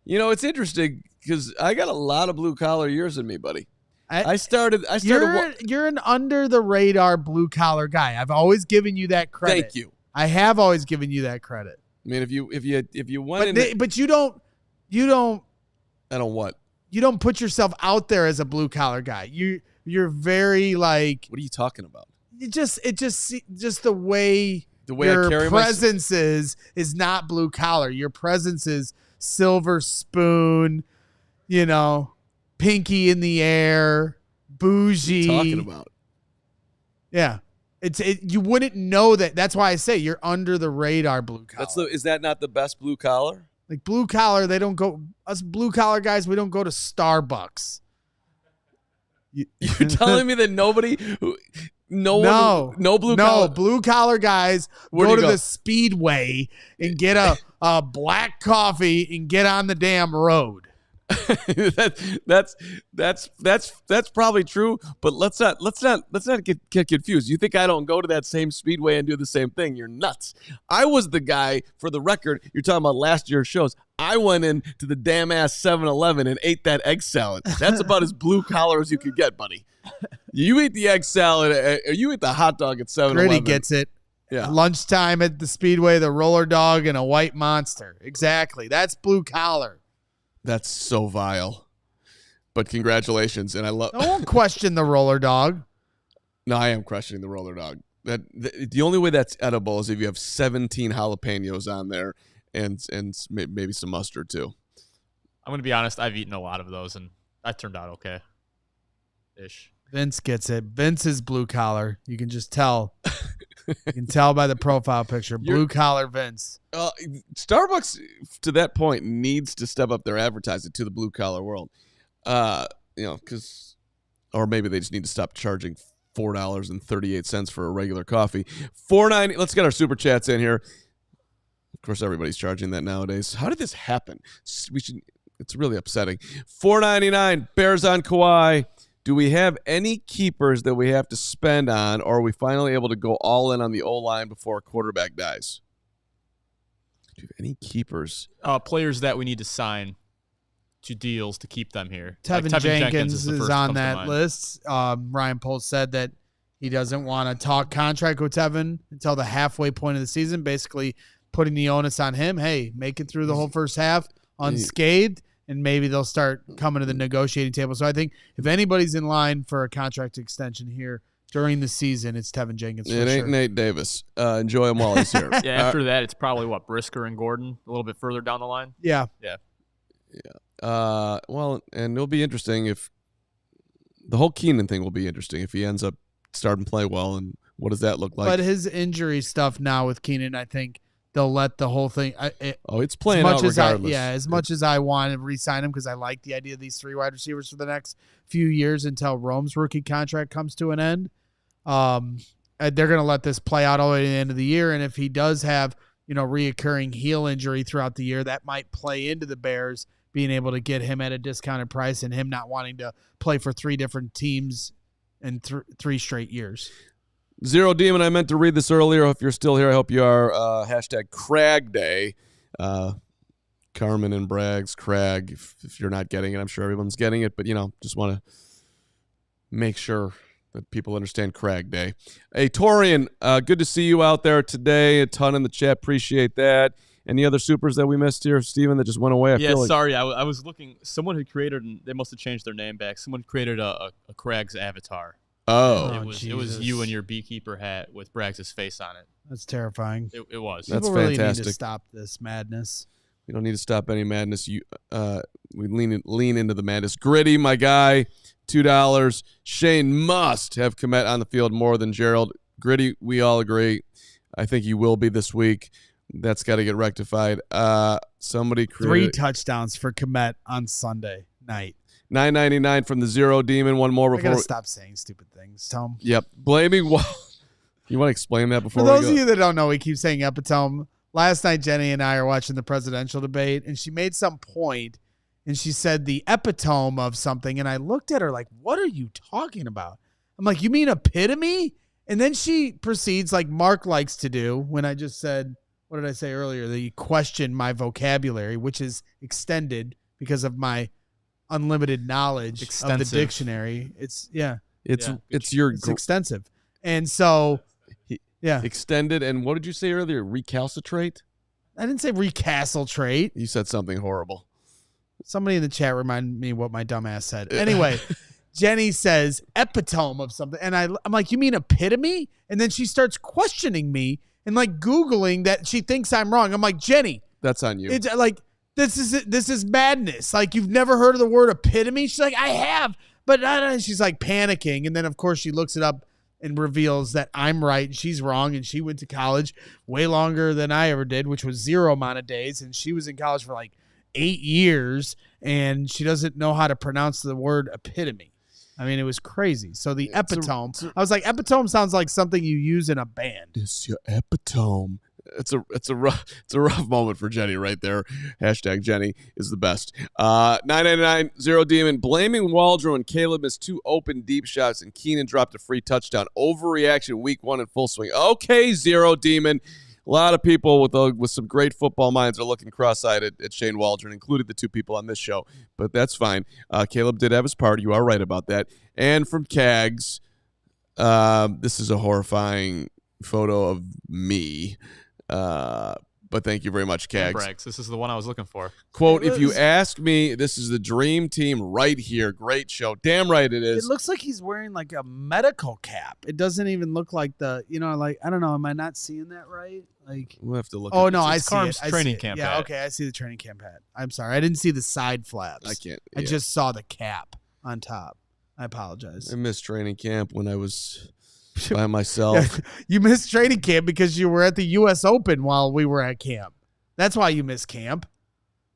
It's interesting because I got a lot of blue-collar years in me, buddy. I started. You're an under the radar blue collar guy. I've always given you that credit. Thank you. I have always given you that credit. I mean, if you went, but you don't. I don't what? You don't put yourself out there as a blue collar guy. You're very like. What are you talking about? Just the way your I carry presence is not blue collar. Your presence is silver spoon. Pinky in the air, bougie. What are you talking about? Yeah. You wouldn't know that. That's why I say you're under the radar blue collar. Is that not the best blue collar? Like blue collar, they don't go. Us blue collar guys, we don't go to Starbucks. You're telling me that no blue collar guys go to the Speedway and get a black coffee and get on the damn road. that's probably true, but let's not get confused. You think I don't go to that same Speedway and do the same thing? You're nuts. I was the guy, for the record, you're talking about last year's shows. I went into the damn ass 7-Eleven and ate that egg salad. That's about as blue collar as you could get, buddy. You eat the egg salad, or you eat the hot dog at 7-Eleven. Gritty gets it. Yeah. Lunchtime at the Speedway, the roller dog and a white monster. Exactly. That's blue collar. That's so vile. But congratulations, and I love. Don't question the roller dog. No, I am questioning the roller dog. The only way that's edible is if you have 17 jalapenos on there and maybe some mustard too. I'm gonna be honest. I've eaten a lot of those, and that turned out okay. Ish. Vince gets it. Vince is blue collar. You can just tell. You can tell by the profile picture. Blue collar Vince. Starbucks, to that point, needs to step up their advertising to the blue collar world. Because, or maybe they just need to stop charging $4.38 for a regular coffee. $4.90. Let's get our super chats in here. Of course, everybody's charging that nowadays. How did this happen? It's really upsetting. $4.99. Bears on Kawhi. Do we have any keepers that we have to spend on, or are we finally able to go all in on the O-line before a quarterback dies? Do you have any keepers? Players that we need to sign to deals to keep them here. Tevin Jenkins is on that list. Ryan Poles said that he doesn't want to talk contract with Tevin until the halfway point of the season, basically putting the onus on him. Hey, make it through the whole first half unscathed, and maybe they'll start coming to the negotiating table. So I think if anybody's in line for a contract extension here during the season, it's Tevin Jenkins. It ain't Nate Davis. Enjoy him while he's here. After that, it's probably Brisker and Gordon a little bit further down the line. Yeah. Well, and it'll be interesting if the whole Keenan thing will be interesting if he ends up starting to play well, and what does that look like? But his injury stuff now with Keenan, I think they'll let the whole thing. It's playing out regardless. As much as I want to re-sign him because I like the idea of these 3 wide receivers for the next few years until Rome's rookie contract comes to an end. They're going to let this play out all the way to the end of the year, and if he does have reoccurring heel injury throughout the year, that might play into the Bears being able to get him at a discounted price and him not wanting to play for 3 different teams in 3 straight years. Zero Demon, I meant to read this earlier. If you're still here, I hope you are. Hashtag Crag Day. Carman and Braggs, Crag. If you're not getting it, I'm sure everyone's getting it. But, just want to make sure that people understand Crag Day. Hey, Torian, good to see you out there today. A ton in the chat. Appreciate that. Any other supers that we missed here, Steven, that just went away? Sorry. I was looking. Someone had created, and they must have changed their name back. Someone created a Crag's avatar. Oh, it was you and your beekeeper hat with Braggs' face on it. That's terrifying. It was. That's People really fantastic. need to stop this madness. We don't need to stop any madness. We lean into the madness. Gritty, my guy, $2. Shane must have Kmet on the field more than Gerald. Gritty, we all agree. I think he will be this week. That's got to get rectified. Somebody created 3 touchdowns for Kmet on Sunday night. $9.99 from the Zero Demon. One more before. I gotta stop saying stupid things, Tom. Yep. Blaming. You want to explain that before For those we go? of you that don't know, we keep saying epitome. Last night, Jenny and I are watching the presidential debate, and she made some point, and she said the epitome of something, and I looked at her like, "What are you talking about?" I'm like, "You mean epitome?" And then she proceeds, like Mark likes to do, when I just said, what did I say earlier? That you question my vocabulary, which is extended because of my unlimited knowledge of the dictionary. It's extensive. And so, extended. And what did you say earlier? Recalcitrate? I didn't say recalcitrate. You said something horrible. Somebody in the chat reminded me what my dumbass said. Anyway, Jenny says epitome of something. And I'm like, you mean epitome? And then she starts questioning me and like Googling that she thinks I'm wrong. I'm like, Jenny. That's on you. It's like, this is madness. Like, you've never heard of the word epitome? She's like, I have. But she's like panicking. And then, of course, she looks it up and reveals that I'm right and she's wrong. And she went to college way longer than I ever did, which was 0 amount of days. And she was in college for like 8 years. And she doesn't know how to pronounce the word epitome. I mean, it was crazy. So the epitome, I was like, epitome sounds like something you use in a band. It's your epitome. It's a rough moment for Jenny right there. Hashtag Jenny is the best. 999 Zero Demon blaming Waldron and Caleb missed 2 open deep shots and Keenan dropped a free touchdown. Overreaction week 1 in full swing. Okay, Zero Demon. A lot of people with some great football minds are looking cross-eyed at Shane Waldron, including the 2 people on this show, but that's fine. Caleb did have his part. You are right about that. And from Cags, this is a horrifying photo of me. But thank you very much, Cags. Braggs. This is the one I was looking for. Quote, if you ask me, this is the dream team right here. Great show. Damn right it is. It looks like he's wearing like a medical cap. It doesn't even look like I don't know. Am I not seeing that right? Like, we'll have to look. Oh, no, I see Carm's it. Training camp Yeah, hat. okay, I see the training camp hat. I'm sorry. I didn't see the side flaps. I can't. I just saw the cap on top. I apologize. I missed training camp when I was by myself. You missed training camp because you were at the U.S. Open while we were at camp. That's why you missed camp.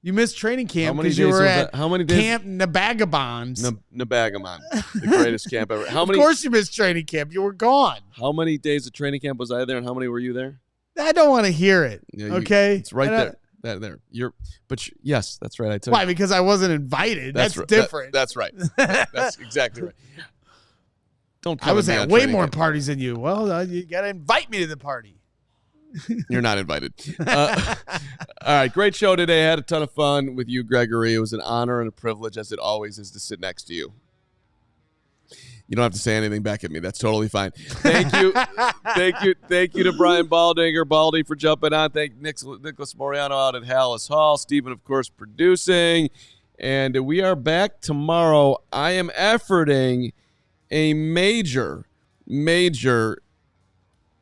You missed training camp because you were at Camp Nabagabons. Nabagamon, the greatest camp ever. Of course you missed training camp. You were gone. How many days of training camp was I there, and how many were you there? I don't want to hear it. Yeah, okay? It's right there. There. Yes, that's right. I told you. Why? Because I wasn't invited. That's different. That's right. That's exactly right. Don't. I was at way more parties than you. Well, you got to invite me to the party. You're not invited. All right, great show today. I had a ton of fun with you, Gregory. It was an honor and a privilege, as it always is, to sit next to you. You don't have to say anything back at me. That's totally fine. Thank you. Thank you to Brian Baldinger, Baldy, for jumping on. Thank Nicholas Moriano out at Halas Hall. Stephen, of course, producing. And we are back tomorrow. I am efforting a major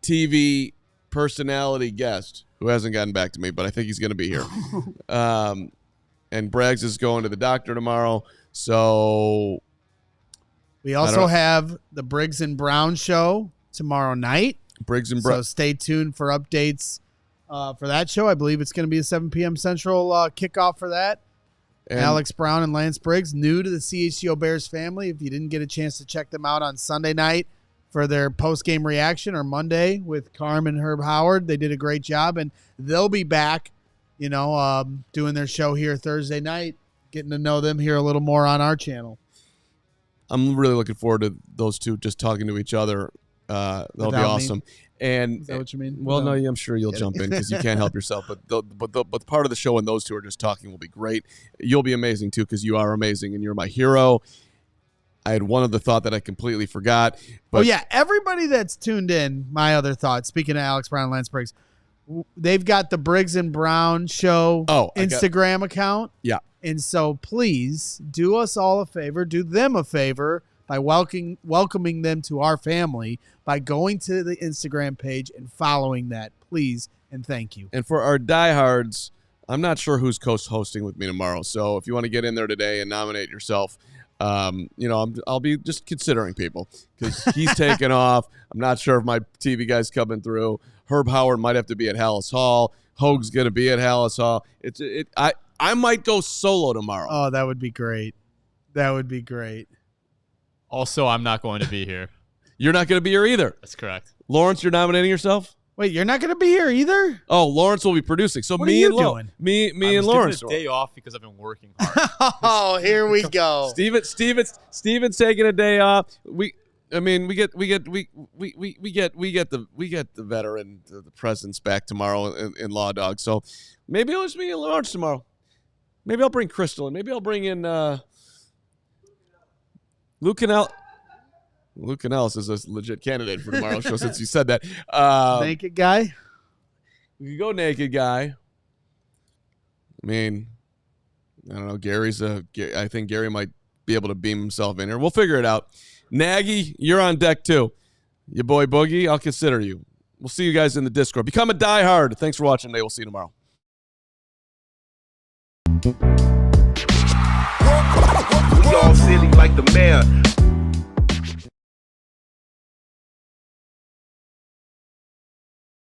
TV personality guest who hasn't gotten back to me, but I think he's going to be here. And Braggs is going to the doctor tomorrow. So we also have the Briggs and Brown show tomorrow night. Briggs and Brown. So stay tuned for updates for that show. I believe it's going to be a 7 p.m. Central kickoff for that. And Alex Brown and Lance Briggs, new to the CHGO Bears family. If you didn't get a chance to check them out on Sunday night for their post-game reaction, or Monday with Carman and Herb Howard, they did a great job. And they'll be back, doing their show here Thursday night, getting to know them here a little more on our channel. I'm really looking forward to those two just talking to each other. That'll be awesome. And is that what you mean? Well, no, I'm sure you'll jump in because you can't help yourself. But part of the show when those two are just talking will be great. You'll be amazing too because you are amazing and you're my hero. I had one other thought that I completely forgot. But everybody that's tuned in, my other thought, speaking of Alex Brown and Lance Briggs, they've got the Briggs and Brown show Instagram account. Yeah. And so please do us all a favor, do them a favor by welcoming them to our family by going to the Instagram page and following that, please, and thank you. And for our diehards, I'm not sure who's co-hosting with me tomorrow. So if you want to get in there today and nominate yourself, I'll be just considering people because he's taking off. I'm not sure if my TV guy's coming through. Herb Howard might have to be at Halas Hall. Hoag's going to be at Halas Hall. I might go solo tomorrow. Oh, that would be great. That would be great. Also, I'm not going to be here. You're not going to be here either. That's correct. Lawrence, you're nominating yourself? Wait, you're not going to be here either? Oh, Lawrence will be producing. So what me are and you doing? Me I and was Lawrence. given a day off because I've been working hard. Oh, here we go. Steven's taking a day off. We get the veteran, the presence back tomorrow in Law Dog. So maybe I'll just be in Lawrence tomorrow. Maybe I'll bring Crystal in. Maybe I'll bring in Luke Canal. Luke Canales is a legit candidate for tomorrow's show since you said that. Naked guy? We could go naked guy. I mean, I don't know. I think Gary might be able to beam himself in here. We'll figure it out. Nagy, you're on deck too. Your boy Boogie, I'll consider you. We'll see you guys in the Discord. Become a diehard. Thanks for watching today. We'll see you tomorrow. We all silly like the mayor.